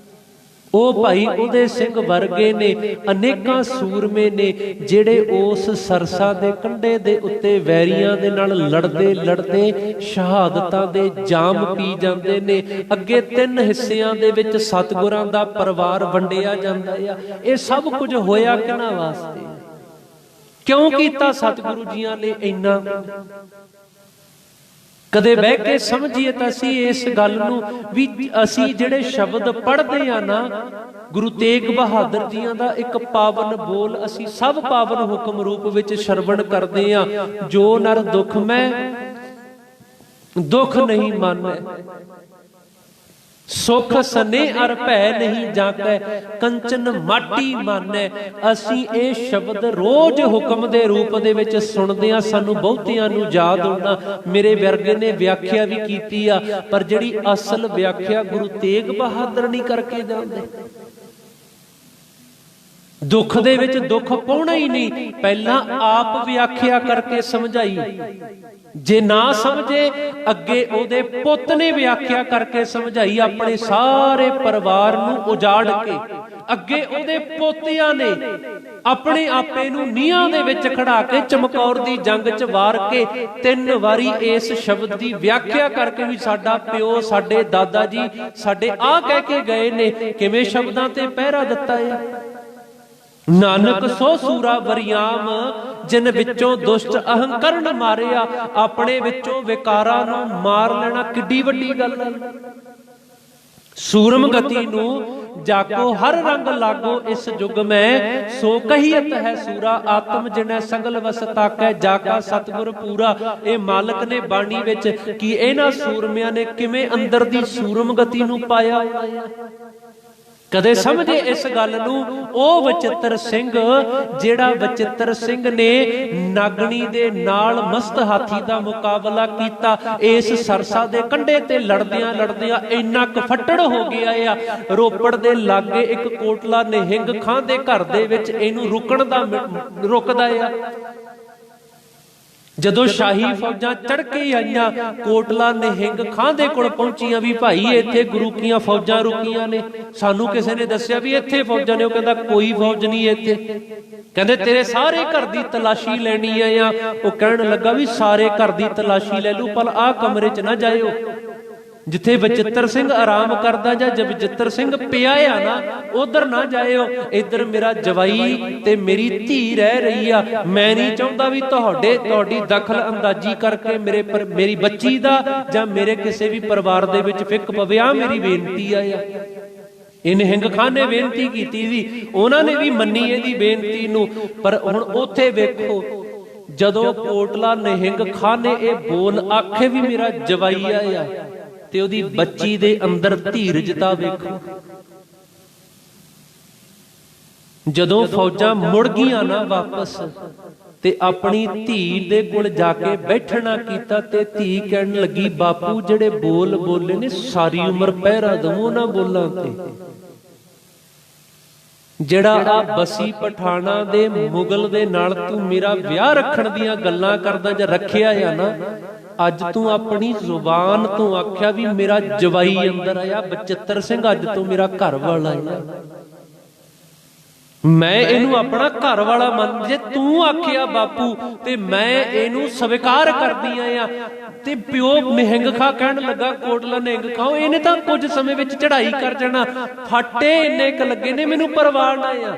[SPEAKER 1] ਉਹ ਭਾਈ ਉਹਦੇ ਸਿੰਘ ਵਰਗੇ ਨੇ, ਅਨੇਕਾਂ ਸੂਰਮੇ ਨੇ ਜਿਹੜੇ ਉਸ ਸਰਸਾ ਦੇ ਕੰਢੇ ਦੇ ਉੱਤੇ ਵੈਰੀਆਂ ਦੇ ਨਾਲ ਲੜਦੇ ਲੜਦੇ ਸ਼ਹਾਦਤਾਂ ਦੇ ਜਾਮ ਪੀ ਜਾਂਦੇ ਨੇ। ਅੱਗੇ 3 ਹਿੱਸਿਆਂ ਦੇ ਵਿੱਚ ਸਤਿਗੁਰਾਂ ਦਾ ਪਰਿਵਾਰ ਵੰਡਿਆ ਜਾਂਦਾ ਆ। ਇਹ ਸਭ ਕੁਝ ਹੋਇਆ ਕਿਹਨਾਂ ਵਾਸਤੇ? ਕਿਉਂ ਕੀਤਾ ਸਤਿਗੁਰੂ ਜੀਆਂ ਨੇ ਇੰਨਾ? ਕਦੇ ਬਹਿ ਕੇ ਸਮਝੀਏ ਤਾਂ ਅਸੀਂ ਇਸ ਗੱਲ ਨੂੰ ਵੀ ਅਸੀਂ ਜਿਹੜੇ ਸ਼ਬਦ ਪੜ੍ਹਦੇ ਆ ਨਾ, ਗੁਰੂ ਤੇਗ ਬਹਾਦਰ ਜੀਆਂ ਦਾ ਇੱਕ ਪਾਵਨ ਬੋਲ ਅਸੀਂ ਸਭ ਪਾਵਨ ਹੁਕਮ ਰੂਪ ਵਿੱਚ ਸ਼ਰਵਣ ਕਰਦੇ ਆ। ਜੋ ਨਰ ਦੁਖ ਮੈਂ ਦੁਖ ਨਹੀਂ ਮਾਨੈ, ਸੁਖ ਸਨੇ ਅਰ ਭੈ ਨਹੀਂ ਜਾਕੈ, ਕੰਚਨ ਮਾਟੀ ਮਾਨੈ। ਅਸੀਂ ਇਹ ਸ਼ਬਦ ਰੋਜ਼ ਹੁਕਮ ਦੇ ਰੂਪ ਦੇ ਵਿੱਚ ਸੁਣਦੇ ਆ। ਸਾਨੂੰ ਬਹੁਤਿਆਂ ਨੂੰ ਯਾਦ ਹੋਣਾ, ਮੇਰੇ ਵਰਗੇ ਨੇ ਵਿਆਖਿਆ ਵੀ ਕੀਤੀ ਆ, ਪਰ ਜਿਹੜੀ ਅਸਲ ਵਿਆਖਿਆ ਗੁਰੂ ਤੇਗ ਬਹਾਦਰ ਨਹੀਂ ਕਰਕੇ ਜਾਂਦੇ। ਦੁੱਖ ਦੇ ਵਿੱਚ ਦੁੱਖ ਪਾਉਣਾ ਹੀ ਨਹੀਂ, ਪਹਿਲਾਂ ਆਪ ਵਿਆਖਿਆ ਕਰਕੇ ਸਮਝਾਈ। ਜੇ ਨਾ ਸਮਝੇ ਅੱਗੇ ਉਹਦੇ ਪੁੱਤ ਨੇ ਵਿਆਖਿਆ ਕਰਕੇ ਸਮਝਾਈ, ਆਪਣੇ ਸਾਰੇ ਪਰਿਵਾਰ ਨੂੰ ਉਜਾੜ ਕੇ। ਅੱਗੇ ਉਹਦੇ ਪੋਤਿਆਂ ਨੇ ਆਪਣੇ ਆਪੇ ਨੂੰ ਨੀਹਾਂ ਦੇ ਵਿੱਚ ਖੜਾ ਕੇ ਚਮਕੌਰ ਦੀ ਜੰਗ 'ਚ ਵਾਰ ਕੇ 3 ਵਾਰੀ ਇਸ ਸ਼ਬਦ ਦੀ ਵਿਆਖਿਆ ਕਰਕੇ ਵੀ ਸਾਡਾ ਪਿਓ ਸਾਡੇ ਦਾਦਾ ਜੀ ਸਾਡੇ ਆਹ ਕਹਿ ਕੇ ਗਏ ਨੇ। ਕਿਵੇਂ ਸ਼ਬਦਾਂ ਤੇ ਪਹਿਰਾ ਦਿੱਤਾ ਹੈ। ਨਾਨਕ ਸੋ ਸੂਰਾ ਵਰਿਆਮ ਜਿਨ ਵਿੱਚੋਂ ਦੁਸ਼ਟ ਅਹੰਕਰਨ ਮਾਰਿਆ। ਆਪਣੇ ਵਿੱਚੋਂ ਵਿਕਾਰਾਂ ਨੂੰ ਮਾਰ ਲੈਣਾ ਕਿੱਡੀ ਵੱਡੀ ਗੱਲ ਹੈ। ਸੂਰਮ ਗਤੀ ਨੂੰ ਜਾਕੋ ਹਰ ਰੰਗ ਲਾਗੋ ਇਸ ਯੁਗ ਮੈਂ, ਸੋ ਕਹੀਤ ਹੈ ਸੂਰਾ ਆਤਮ ਜਿਨੈ ਸੰਗਲ ਵਸ ਤਾਕੈ, ਜਾਕਾ ਸਤਿਗੁਰ ਪੂਰਾ। ਇਹ ਮਾਲਕ ਨੇ ਬਾਣੀ ਵਿੱਚ ਕਿ ਇਹਨਾਂ ਸੂਰਮਿਆਂ ਨੇ ਕਿਵੇਂ ਅੰਦਰ ਦੀ ਸੂਰਮ ਗਤੀ ਨੂੰ ਪਾਇਆ। ਕਦੇ ਸਮਝੇ ਇਸ ਗੱਲ ਨੂੰ। ਉਹ ਬਚਿੱਤਰ ਸਿੰਘ ਜਿਹੜਾ ਬਚਿੱਤਰ ਸਿੰਘ ਨੇ ਨਾਗਣੀ ਦੇ ਨਾਲ ਮਸਤ ਹਾਥੀ ਦਾ ਮੁਕਾਬਲਾ ਕੀਤਾ, ਇਸ ਸਰਸਾ ਦੇ ਕੰਢੇ ਤੇ ਲੜਦਿਆਂ ਲੜਦਿਆਂ ਇੰਨਾ ਕਫੱਟੜ ਹੋ ਗਿਆ ਆ। ਰੋਪੜ ਦੇ ਲਾਗੇ ਇੱਕ ਕੋਟਲਾ ਨਿਹੰਗ ਖਾਂ ਦੇ ਘਰ ਦੇ ਵਿੱਚ ਇਹਨੂੰ ਰੁਕਦਾ ਆ। ਜਦੋਂ ਸ਼ਾਹੀ ਫੌਜਾਂ ਚੜ ਕੇ ਆਈਆਂ, ਕੋਟਲਾ ਨਿਹੰਗ ਖਾਂ ਦੇ ਕੋਲ ਪਹੁੰਚੀਆਂ ਵੀ ਭਾਈ ਇੱਥੇ ਗੁਰੂ ਕੀਆਂ ਫੌਜਾਂ ਰੁਕੀਆਂ ਨੇ। ਸਾਨੂੰ ਕਿਸੇ ਨੇ ਦੱਸਿਆ ਵੀ ਇੱਥੇ ਫੌਜਾਂ ਨੇ। ਉਹ ਕਹਿੰਦਾ ਕੋਈ ਫੌਜ ਨਹੀਂ ਇੱਥੇ। ਕਹਿੰਦੇ ਤੇਰੇ ਸਾਰੇ ਘਰ ਦੀ ਤਲਾਸ਼ੀ ਲੈਣੀ ਆ। ਉਹ ਕਹਿਣ ਲੱਗਾ ਵੀ ਸਾਰੇ ਘਰ ਦੀ ਤਲਾਸ਼ੀ ਲੈ ਲੂ, ਪਰ ਆਹ ਕਮਰੇ 'ਚ ਨਾ ਜਾਇਓ ਜਿੱਥੇ ਬਚਿੱਤਰ ਸਿੰਘ ਆਰਾਮ ਕਰਦਾ ਜਾਂ ਬਚਿੱਤਰ ਸਿੰਘ ਪਿਆ ਆ ਨਾ, ਉਧਰ ਨਾ ਜਾਇਓ। ਇੱਧਰ ਮੇਰਾ ਜਵਾਈ ਤੇ ਮੇਰੀ ਧੀ ਰਹਿ ਰਹੀ ਆ। ਮੈਂ ਨਹੀਂ ਚਾਹੁੰਦਾ ਵੀ ਤੁਹਾਡੀ ਦਖਲ ਅੰਦਾਜ਼ੀ ਕਰਕੇ ਮੇਰੀ ਬੱਚੀ ਦਾ ਜਾਂ ਮੇਰੇ ਕਿਸੇ ਵੀ ਪਰਿਵਾਰ ਦੇ ਵਿੱਚ ਫਿੱਕ ਪਵੇ। ਆ ਮੇਰੀ ਬੇਨਤੀ ਆ। ਇਹ ਨਿਹੰਗ ਖਾਨ ਨੇ ਬੇਨਤੀ ਕੀਤੀ ਸੀ, ਉਹਨਾਂ ਨੇ ਵੀ ਮੰਨੀ ਇਹਦੀ ਬੇਨਤੀ ਨੂੰ। ਪਰ ਹੁਣ ਉੱਥੇ ਵੇਖੋ ਜਦੋਂ ਕੋਟਲਾ ਨਿਹੰਗ ਖਾਂ ਨੇ ਇਹ ਬੋਲ ਆਖੇ ਵੀ ਮੇਰਾ ਜਵਾਈ ਆਇਆ, ਤੇ ਉਹਦੀ ਬੱਚੀ ਦੇ ਅੰਦਰ ਧੀਰਜਤਾ ਵੇਖੋ। ਜਦੋਂ ਫੌਜਾਂ ਮੁੜ ਗਈਆਂ ਨਾ ਵਾਪਸ, ਤੇ ਆਪਣੀ ਧੀ ਦੇ ਕੋਲ ਜਾ ਕੇ ਬੈਠਣਾ ਕੀਤਾ, ਤੇ ਧੀ ਕਹਿਣ ਲੱਗੀ ਬਾਪੂ ਜਿਹੜੇ ਬੋਲ ਬੋਲੇ ਨੇ ਸਾਰੀ ਉਮਰ ਪਹਿਰਾ ਦਵੋ ਨਾ ਬੋਲਾਂ ਤੇ। ਜਿਹੜਾ ਆ ਬਸੀ ਪਠਾਣਾ ਦੇ ਮੁਗਲ ਦੇ ਨਾਲ ਤੂੰ ਮੇਰਾ ਵਿਆਹ ਰੱਖਣ ਦੀਆਂ ਗੱਲਾਂ ਕਰਦਾ ਜਾਂ ਰੱਖਿਆ ਆ ਨਾ, ਅੱਜ ਤੂੰ ਆਪਣੀ ਜ਼ੁਬਾਨ ਤੋਂ ਆਖਿਆ ਵੀ ਮੇਰਾ ਜਵਾਈ ਅੰਦਰ ਆਇਆ ਬਚਿੱਤਰ ਸਿੰਘ, ਅੱਜ ਤੋਂ ਮੇਰਾ ਘਰ ਵਾਲਾ ਆਇਆ, ਮੈਂ ਇਹਨੂੰ ਆਪਣਾ ਘਰ ਵਾਲਾ ਮੰਨ। ਜੇ ਤੂੰ ਆਖਿਆ ਬਾਪੂ ਤੇ ਮੈਂ ਇਹਨੂੰ ਸਵੀਕਾਰ ਕਰਦੀ ਆ। ਤੇ ਪਿਓ ਨਿਹੰਗ ਖਾਂ ਕਹਿਣ ਲੱਗਾ ਕੋਟਲਾ ਨਿਹੰਗ ਖਾਂ ਇਹਨੇ ਤਾਂ ਕੁਝ ਸਮੇਂ ਵਿੱਚ ਚੜ੍ਹਾਈ ਕਰ ਜਾਣਾ, ਫਾਟੇ ਇੰਨੇ ਕ ਲੱਗੇ ਨੇ, ਮੈਨੂੰ ਪਰਵਾਹ ਨਾ ਆ।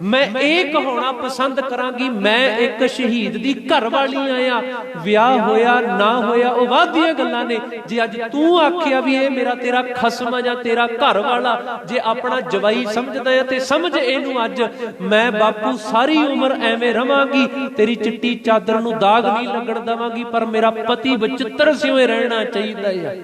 [SPEAKER 1] ਮੈਂ ਇਹ ਕਹਾਉਣਾ ਪਸੰਦ ਕਰਾਂਗੀ ਮੈਂ ਇੱਕ ਸ਼ਹੀਦ ਦੀ ਘਰ ਵਾਲੀ ਆਇਆ, ਵਿਆਹ ਹੋਇਆ ਨਾ ਹੋਇਆ ਉਹ ਬਾਅਦ ਦੀਆਂ ਗੱਲਾਂ ਨੇ। ਜੇ ਅੱਜ ਤੂੰ ਆਖਿਆ ਵੀ ਇਹ ਮੇਰਾ ਤੇਰਾ ਖਸਮ ਆ ਜਾਂ ਤੇਰਾ ਘਰ ਵਾਲਾ, ਜੇ ਆਪਣਾ ਜਵਾਈ ਸਮਝਦਾ ਆ ਤੇ ਸਮਝ ਇਹਨੂੰ। ਅੱਜ ਮੈਂ ਬਾਪੂ ਸਾਰੀ ਉਮਰ ਐਵੇਂ ਰਵਾਂਗੀ, ਤੇਰੀ ਚਿੱਟੀ ਚਾਦਰ ਨੂੰ ਦਾਗ ਨਹੀਂ ਲੱਗਣ ਦੇਵਾਂਗੀ, ਪਰ ਮੇਰਾ ਪਤੀ ਬਚਿੱਤਰ ਸਿਉਂ ਰਹਿਣਾ ਚਾਹੀਦਾ ਆ।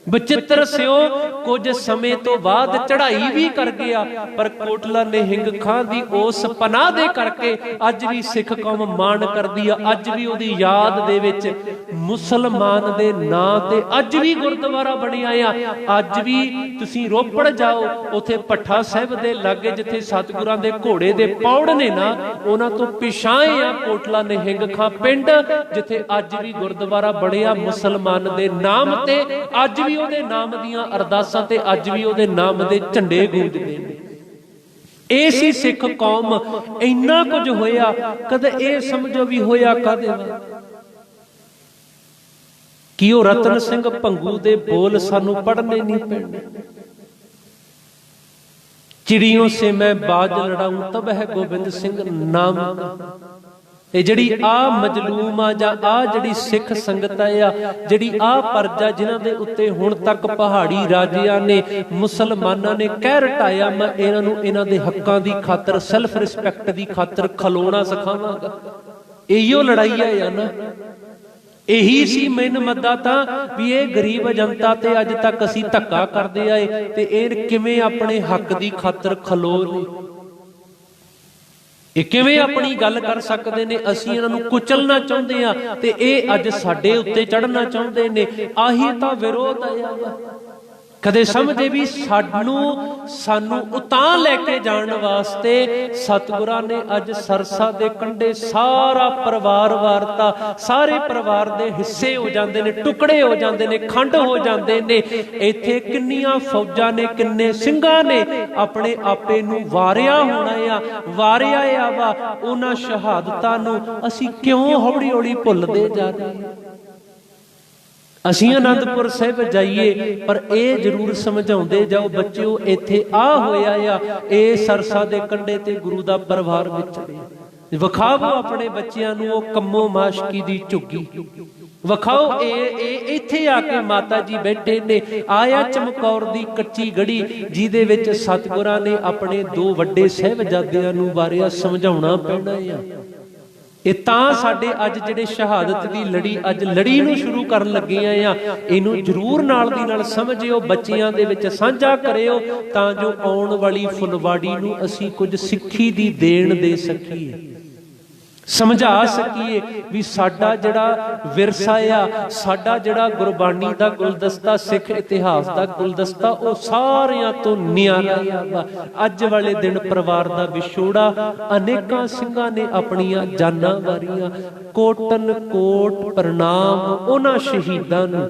[SPEAKER 1] ਬਚਿੱਤਰ ਸਿਓ ਕੁਝ ਸਮੇਂ ਤੋਂ ਬਾਅਦ ਚੜ੍ਹਾਈ ਵੀ ਕਰ ਗਿਆ, ਪਰ ਕੋਟਲਾ ਨਿਹੰਗ ਖਾਂ ਦੀ ਉਸ ਪਨਾਹ ਦੇ ਕਰਕੇ ਅੱਜ ਵੀ ਸਿੱਖ ਕੌਮ ਮਾਣ ਕਰਦੀ ਆ। ਅੱਜ ਵੀ ਉਹਦੀ ਯਾਦ ਦੇ ਵਿੱਚ ਮੁਸਲਮਾਨ ਦੇ ਨਾਂ ਤੇ ਅੱਜ ਵੀ ਗੁਰਦੁਆਰਾ ਬਣਿਆ ਆ। ਅੱਜ ਵੀ ਤੁਸੀਂ ਰੋਪੜ ਜਾਓ, ਉੱਥੇ ਭੱਠਾ ਸਾਹਿਬ ਦੇ ਲਾਗੇ ਜਿੱਥੇ ਸਤਿਗੁਰਾਂ ਦੇ ਘੋੜੇ ਦੇ ਪੌੜ ਨੇ ਨਾ, ਉਹਨਾਂ ਤੋਂ ਪਿਛਾਂਹ ਆ ਕੋਟਲਾ ਨਿਹੰਗ ਖਾਂ ਪਿੰਡ, ਜਿੱਥੇ ਅੱਜ ਵੀ ਗੁਰਦੁਆਰਾ ਬਣਿਆ ਮੁਸਲਮਾਨ ਦੇ ਨਾਮ ਤੇ। ਅੱਜ ਵੀ ਉਹਦੇ ਨਾਮ ਦੀਆਂ ਅਰਦਾਸਾਂ ਤੇ ਅੱਜ ਵੀ ਉਹਦੇ ਨਾਮ ਦੇ ਝੰਡੇ ਗੂੰਜਦੇ ਨੇ। ਇਹ ਸੀ ਸਿੱਖ ਕੌਮ। ਇੰਨਾ ਕੁਝ ਹੋਇਆ, ਕਦੇ ਇਹ ਸਮਝੋ ਵੀ ਹੋਇਆ ਕਾਹਦੇ ਨਾਲ? ਕਿ ਉਹ ਰਤਨ ਸਿੰਘ ਭੰਗੂ ਦੇ ਬੋਲ ਸਾਨੂੰ ਪੜ੍ਹਨੇ ਨਹੀਂ ਪੈਣੇ। ਚਿੜੀਆਂ ਸੇ ਮੈਂ ਬਾਜ ਲੜਾਊਂ ਤਬ ਹੈ ਗੋਬਿੰਦ ਸਿੰਘ ਨਾਮ। ਇਹ ਜਿਹੜੀ ਆ ਮਜਲੂਮ ਆ ਜਾਂ ਆ ਜਿਹੜੀ ਸਿੱਖ ਸੰਗਤ ਆ, ਜਿਹੜੀ ਆ ਪਰਜਾ ਜਿਨ੍ਹਾਂ ਦੇ ਉੱਤੇ ਹੁਣ ਤੱਕ ਪਹਾੜੀ ਰਾਜਿਆਂ ਨੇ ਮੁਸਲਮਾਨਾਂ ਨੇ ਕਹਿ ਰਟਾਇਆ, ਮੈਂ ਇਹਨਾਂ ਨੂੰ ਇਹਨਾਂ ਦੇ ਹੱਕਾਂ ਦੀ ਖਾਤਰ, ਸੈਲਫ ਰਿਸਪੈਕਟ ਦੀ ਖਾਤਰ ਖਲੋਣਾ ਸਿਖਾਵਾਂਗਾ। ਇਹੀਓ ਲੜਾਈ ਆ ਨਾ, ਇਹੀ ਸੀ ਮੈਨ ਮੱਦਾ ਤਾਂ ਵੀ ਇਹ ਗਰੀਬ ਜਨਤਾ ਤੇ ਅੱਜ ਤੱਕ ਅਸੀਂ ਧੱਕਾ ਕਰਦੇ ਆਏ, ਤੇ ਇਹ ਕਿਵੇਂ ਆਪਣੇ ਹੱਕ ਦੀ ਖਾਤਰ ਖਲੋ ਨੇ, ਇਹ ਕਿਵੇਂ ਆਪਣੀ ਗੱਲ ਕਰ ਸਕਦੇ ਨੇ। ਅਸੀਂ ਇਹਨਾਂ ਨੂੰ ਕੁਚਲਣਾ ਚਾਹੁੰਦੇ ਆ ਤੇ ਇਹ ਅੱਜ ਸਾਡੇ ਉੱਤੇ ਚੜ੍ਹਨਾ ਚਾਹੁੰਦੇ ਨੇ। ਆਹੀ ਤਾਂ ਵਿਰੋਧ ਆ। ਕਦੇ ਸਮਝੇ ਵੀ ਸਾਨੂੰ ਉਤਾਂ ਲੈ ਕੇ ਜਾਣ ਵਾਸਤੇ ਸਤਿਗੁਰਾਂ ਨੇ ਅੱਜ ਸਰਸਾ ਦੇ ਕੰਢੇ ਸਾਰਾ ਪਰਿਵਾਰ ਵਾਰਤਾ। ਸਾਰੇ ਪਰਿਵਾਰ ਦੇ ਹਿੱਸੇ ਹੋ ਜਾਂਦੇ ਨੇ, ਟੁਕੜੇ ਹੋ ਜਾਂਦੇ ਨੇ, ਖੰਡ ਹੋ ਜਾਂਦੇ ਨੇ। ਇੱਥੇ ਕਿੰਨੀਆਂ ਫੌਜਾਂ ਨੇ, ਕਿੰਨੇ ਸਿੰਘਾਂ ਨੇ ਆਪਣੇ ਆਪੇ ਨੂੰ ਵਾਰਿਆ ਹੋਣਾ ਆ, ਵਾਰਿਆ ਵਾ। ਉਹਨਾਂ ਸ਼ਹਾਦਤਾਂ ਨੂੰ ਅਸੀਂ ਕਿਉਂ ਹੌਲੀ ਹੌਲੀ ਭੁੱਲਦੇ ਜਾ ਰਹੇ ਹਾਂ? ਅਸੀਂ ਅਨੰਦਪੁਰ ਸਾਹਿਬ ਜਾਈਏ, ਪਰ ਇਹ ਜ਼ਰੂਰ ਸਮਝਾਉਂਦੇ ਜਾਓ ਬੱਚਿਓ, ਇੱਥੇ ਆ ਹੋਇਆ ਆ, ਇਹ ਸਰਸਾ ਦੇ ਕੰਢੇ ਤੇ ਗੁਰੂ ਦਾ ਪਰਿਵਾਰ ਵਿਚਰਿਆ। ਵਿਖਾਓ ਆਪਣੇ ਬੱਚਿਆਂ ਨੂੰ ਉਹ ਕੰਮੋ ਮਾਸ਼ਕੀ ਦੀ ਝੁੱਗੀ, ਵਿਖਾਓ ਇਹ ਇੱਥੇ ਆ ਕੇ ਮਾਤਾ ਜੀ ਬੈਠੇ ਨੇ। ਆਇਆ ਚਮਕੌਰ ਦੀ ਕੱਚੀ ਗੜੀ, ਜਿਹਦੇ ਵਿੱਚ ਸਤਿਗੁਰਾਂ ਨੇ ਆਪਣੇ ਦੋ ਵੱਡੇ ਸਾਹਿਬਜ਼ਾਦਿਆਂ ਨੂੰ ਵਾਰਿਆ। ਸਮਝਾਉਣਾ ਪੈਣਾ ਆ। ਇਹ ਤਾਂ ਸਾਡੇ ਅੱਜ ਜਿਹੜੇ ਸ਼ਹਾਦਤ ਦੀ ਲੜੀ ਅੱਜ ਲੜੀ ਨੂੰ ਸ਼ੁਰੂ ਕਰਨ ਲੱਗੇ ਆ, ਇਹਨੂੰ ਜ਼ਰੂਰ ਨਾਲ ਦੀ ਨਾਲ ਸਮਝਿਓ, ਬੱਚਿਆਂ ਦੇ ਵਿੱਚ ਸਾਂਝਾ ਕਰਿਓ, ਤਾਂ ਜੋ ਆਉਣ ਵਾਲੀ ਫੁਲਵਾੜੀ ਨੂੰ ਅਸੀਂ ਕੁਝ ਸਿੱਖੀ ਦੀ ਦੇਣ ਦੇ ਸਕੀਏ, ਸਮਝਾ ਸਕੀਏ ਵੀ ਸਾਡਾ ਜਿਹੜਾ ਵਿਰਸਾ ਆ, ਸਾਡਾ ਜਿਹੜਾ ਗੁਰਬਾਣੀ ਦਾ ਗੁਲਦਸਤਾ, ਸਿੱਖ ਇਤਿਹਾਸ ਦਾ ਗੁਲਦਸਤਾ, ਉਹ ਸਾਰਿਆਂ ਤੋਂ ਨਿਆਰਾ ਆ। ਅੱਜ ਵਾਲੇ ਦਿਨ ਪਰਿਵਾਰ ਦਾ ਵਿਛੋੜਾ, ਅਨੇਕਾਂ ਸਿੰਘਾਂ ਨੇ ਆਪਣੀਆਂ ਜਾਨਾਂ ਵਾਰੀਆਂ। ਕੋਟਨ ਕੋਟ ਪ੍ਰਣਾਮ ਉਹਨਾਂ ਸ਼ਹੀਦਾਂ ਨੂੰ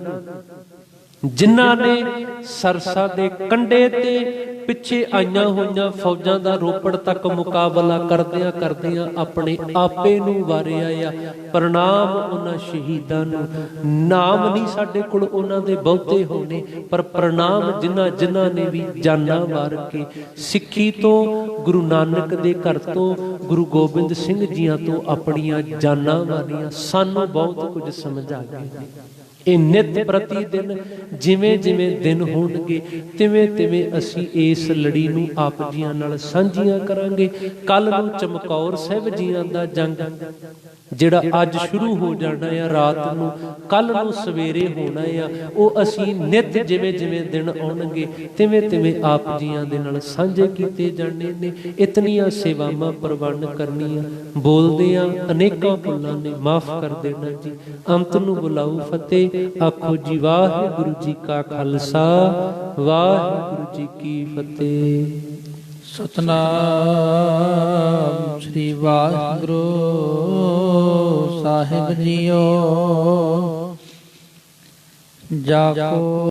[SPEAKER 1] ਜਿਨ੍ਹਾਂ ਨੇ ਸਰਸਾ ਦੇ ਕੰਢੇ ਤੇ ਪਿੱਛੇ ਆਈਆਂ ਹੋਈਆਂ ਫੌਜਾਂ ਦਾ ਰੋਪੜ ਤੱਕ ਮੁਕਾਬਲਾ ਕਰਦਿਆਂ ਕਰਦਿਆਂ ਆਪਣੇ ਆਪੇ ਨੂੰ ਵਾਰਿਆ ਆ। ਪ੍ਰਣਾਮ ਉਹਨਾਂ ਸ਼ਹੀਦਾਂ ਨੂੰ। ਨਾਮ ਨਹੀਂ ਸਾਡੇ ਕੋਲ ਉਹਨਾਂ ਦੇ ਬਹੁਤੇ ਹੋਣੇ, ਪਰ ਪ੍ਰਣਾਮ ਜਿਨ੍ਹਾਂ ਨੇ ਵੀ ਜਾਨਾਂ ਵਾਰ ਕੇ ਸਿੱਖੀ ਤੋਂ, ਗੁਰੂ ਨਾਨਕ ਦੇ ਘਰ ਤੋਂ, ਗੁਰੂ ਗੋਬਿੰਦ ਸਿੰਘ ਜੀਆਂ ਤੋਂ ਆਪਣੀਆਂ ਜਾਨਾਂ ਵਾਰੀਆਂ। ਸਾਨੂੰ ਬਹੁਤ ਕੁਝ ਸਮਝਾ ਗਏ। ਇਹ ਨਿਤ ਪ੍ਰਤੀ ਦਿਨ ਜਿਵੇਂ ਜਿਵੇਂ ਦਿਨ ਹੋਣਗੇ, ਤਿਵੇਂ ਤਿਵੇਂ ਅਸੀਂ ਇਸ ਲੜੀ ਨੂੰ ਆਪ ਜੀਆਂ ਨਾਲ ਸਾਂਝੀਆਂ ਕਰਾਂਗੇ। ਕੱਲ ਨੂੰ ਚਮਕੌਰ ਸਾਹਿਬ ਜੀਆਂ ਦਾ ਜੰਗ ਜਿਹੜਾ ਅੱਜ ਸ਼ੁਰੂ ਹੋ ਜਾਣਾ ਆ ਰਾਤ ਨੂੰ, ਕੱਲ ਨੂੰ ਸਵੇਰੇ ਹੋਣਾ ਆ, ਉਹ ਅਸੀਂ ਨਿਤ ਜਿਵੇਂ ਜਿਵੇਂ ਦਿਨ ਆਉਣਗੇ ਤਿਵੇਂ ਤਿਵੇਂ ਆਪ ਜੀਆਂ ਦੇ ਨਾਲ ਸਾਂਝੇ ਕੀਤੇ ਜਾਣੇ ਨੇ। ਇਤਨੀਆਂ ਸੇਵਾਵਾਂ ਪ੍ਰਵਾਨ ਕਰਨੀਆਂ, ਬੋਲਦੇ ਆ ਅਨੇਕਾਂ ਭੁੱਲਾਂ ਨੇ, ਮਾਫ ਕਰ ਦੇਣਾ ਜੀ। ਅੰਤ ਨੂੰ ਬੁਲਾਓ ਫਤਿਹ, ਆਖੋ ਜੀ ਵਾਹਿਗੁਰੂ ਜੀ ਕਾ ਖਾਲਸਾ, ਵਾਹਿਗੁਰੂ ਜੀ ਕੀ ਫਤਿਹ।
[SPEAKER 2] ਸਤਨਾਮ ਸ੍ਰੀ ਵਾਹਿਗੁਰੂ ਸਾਹਿਬ ਜੀਓ। ਜਾ ਕੋ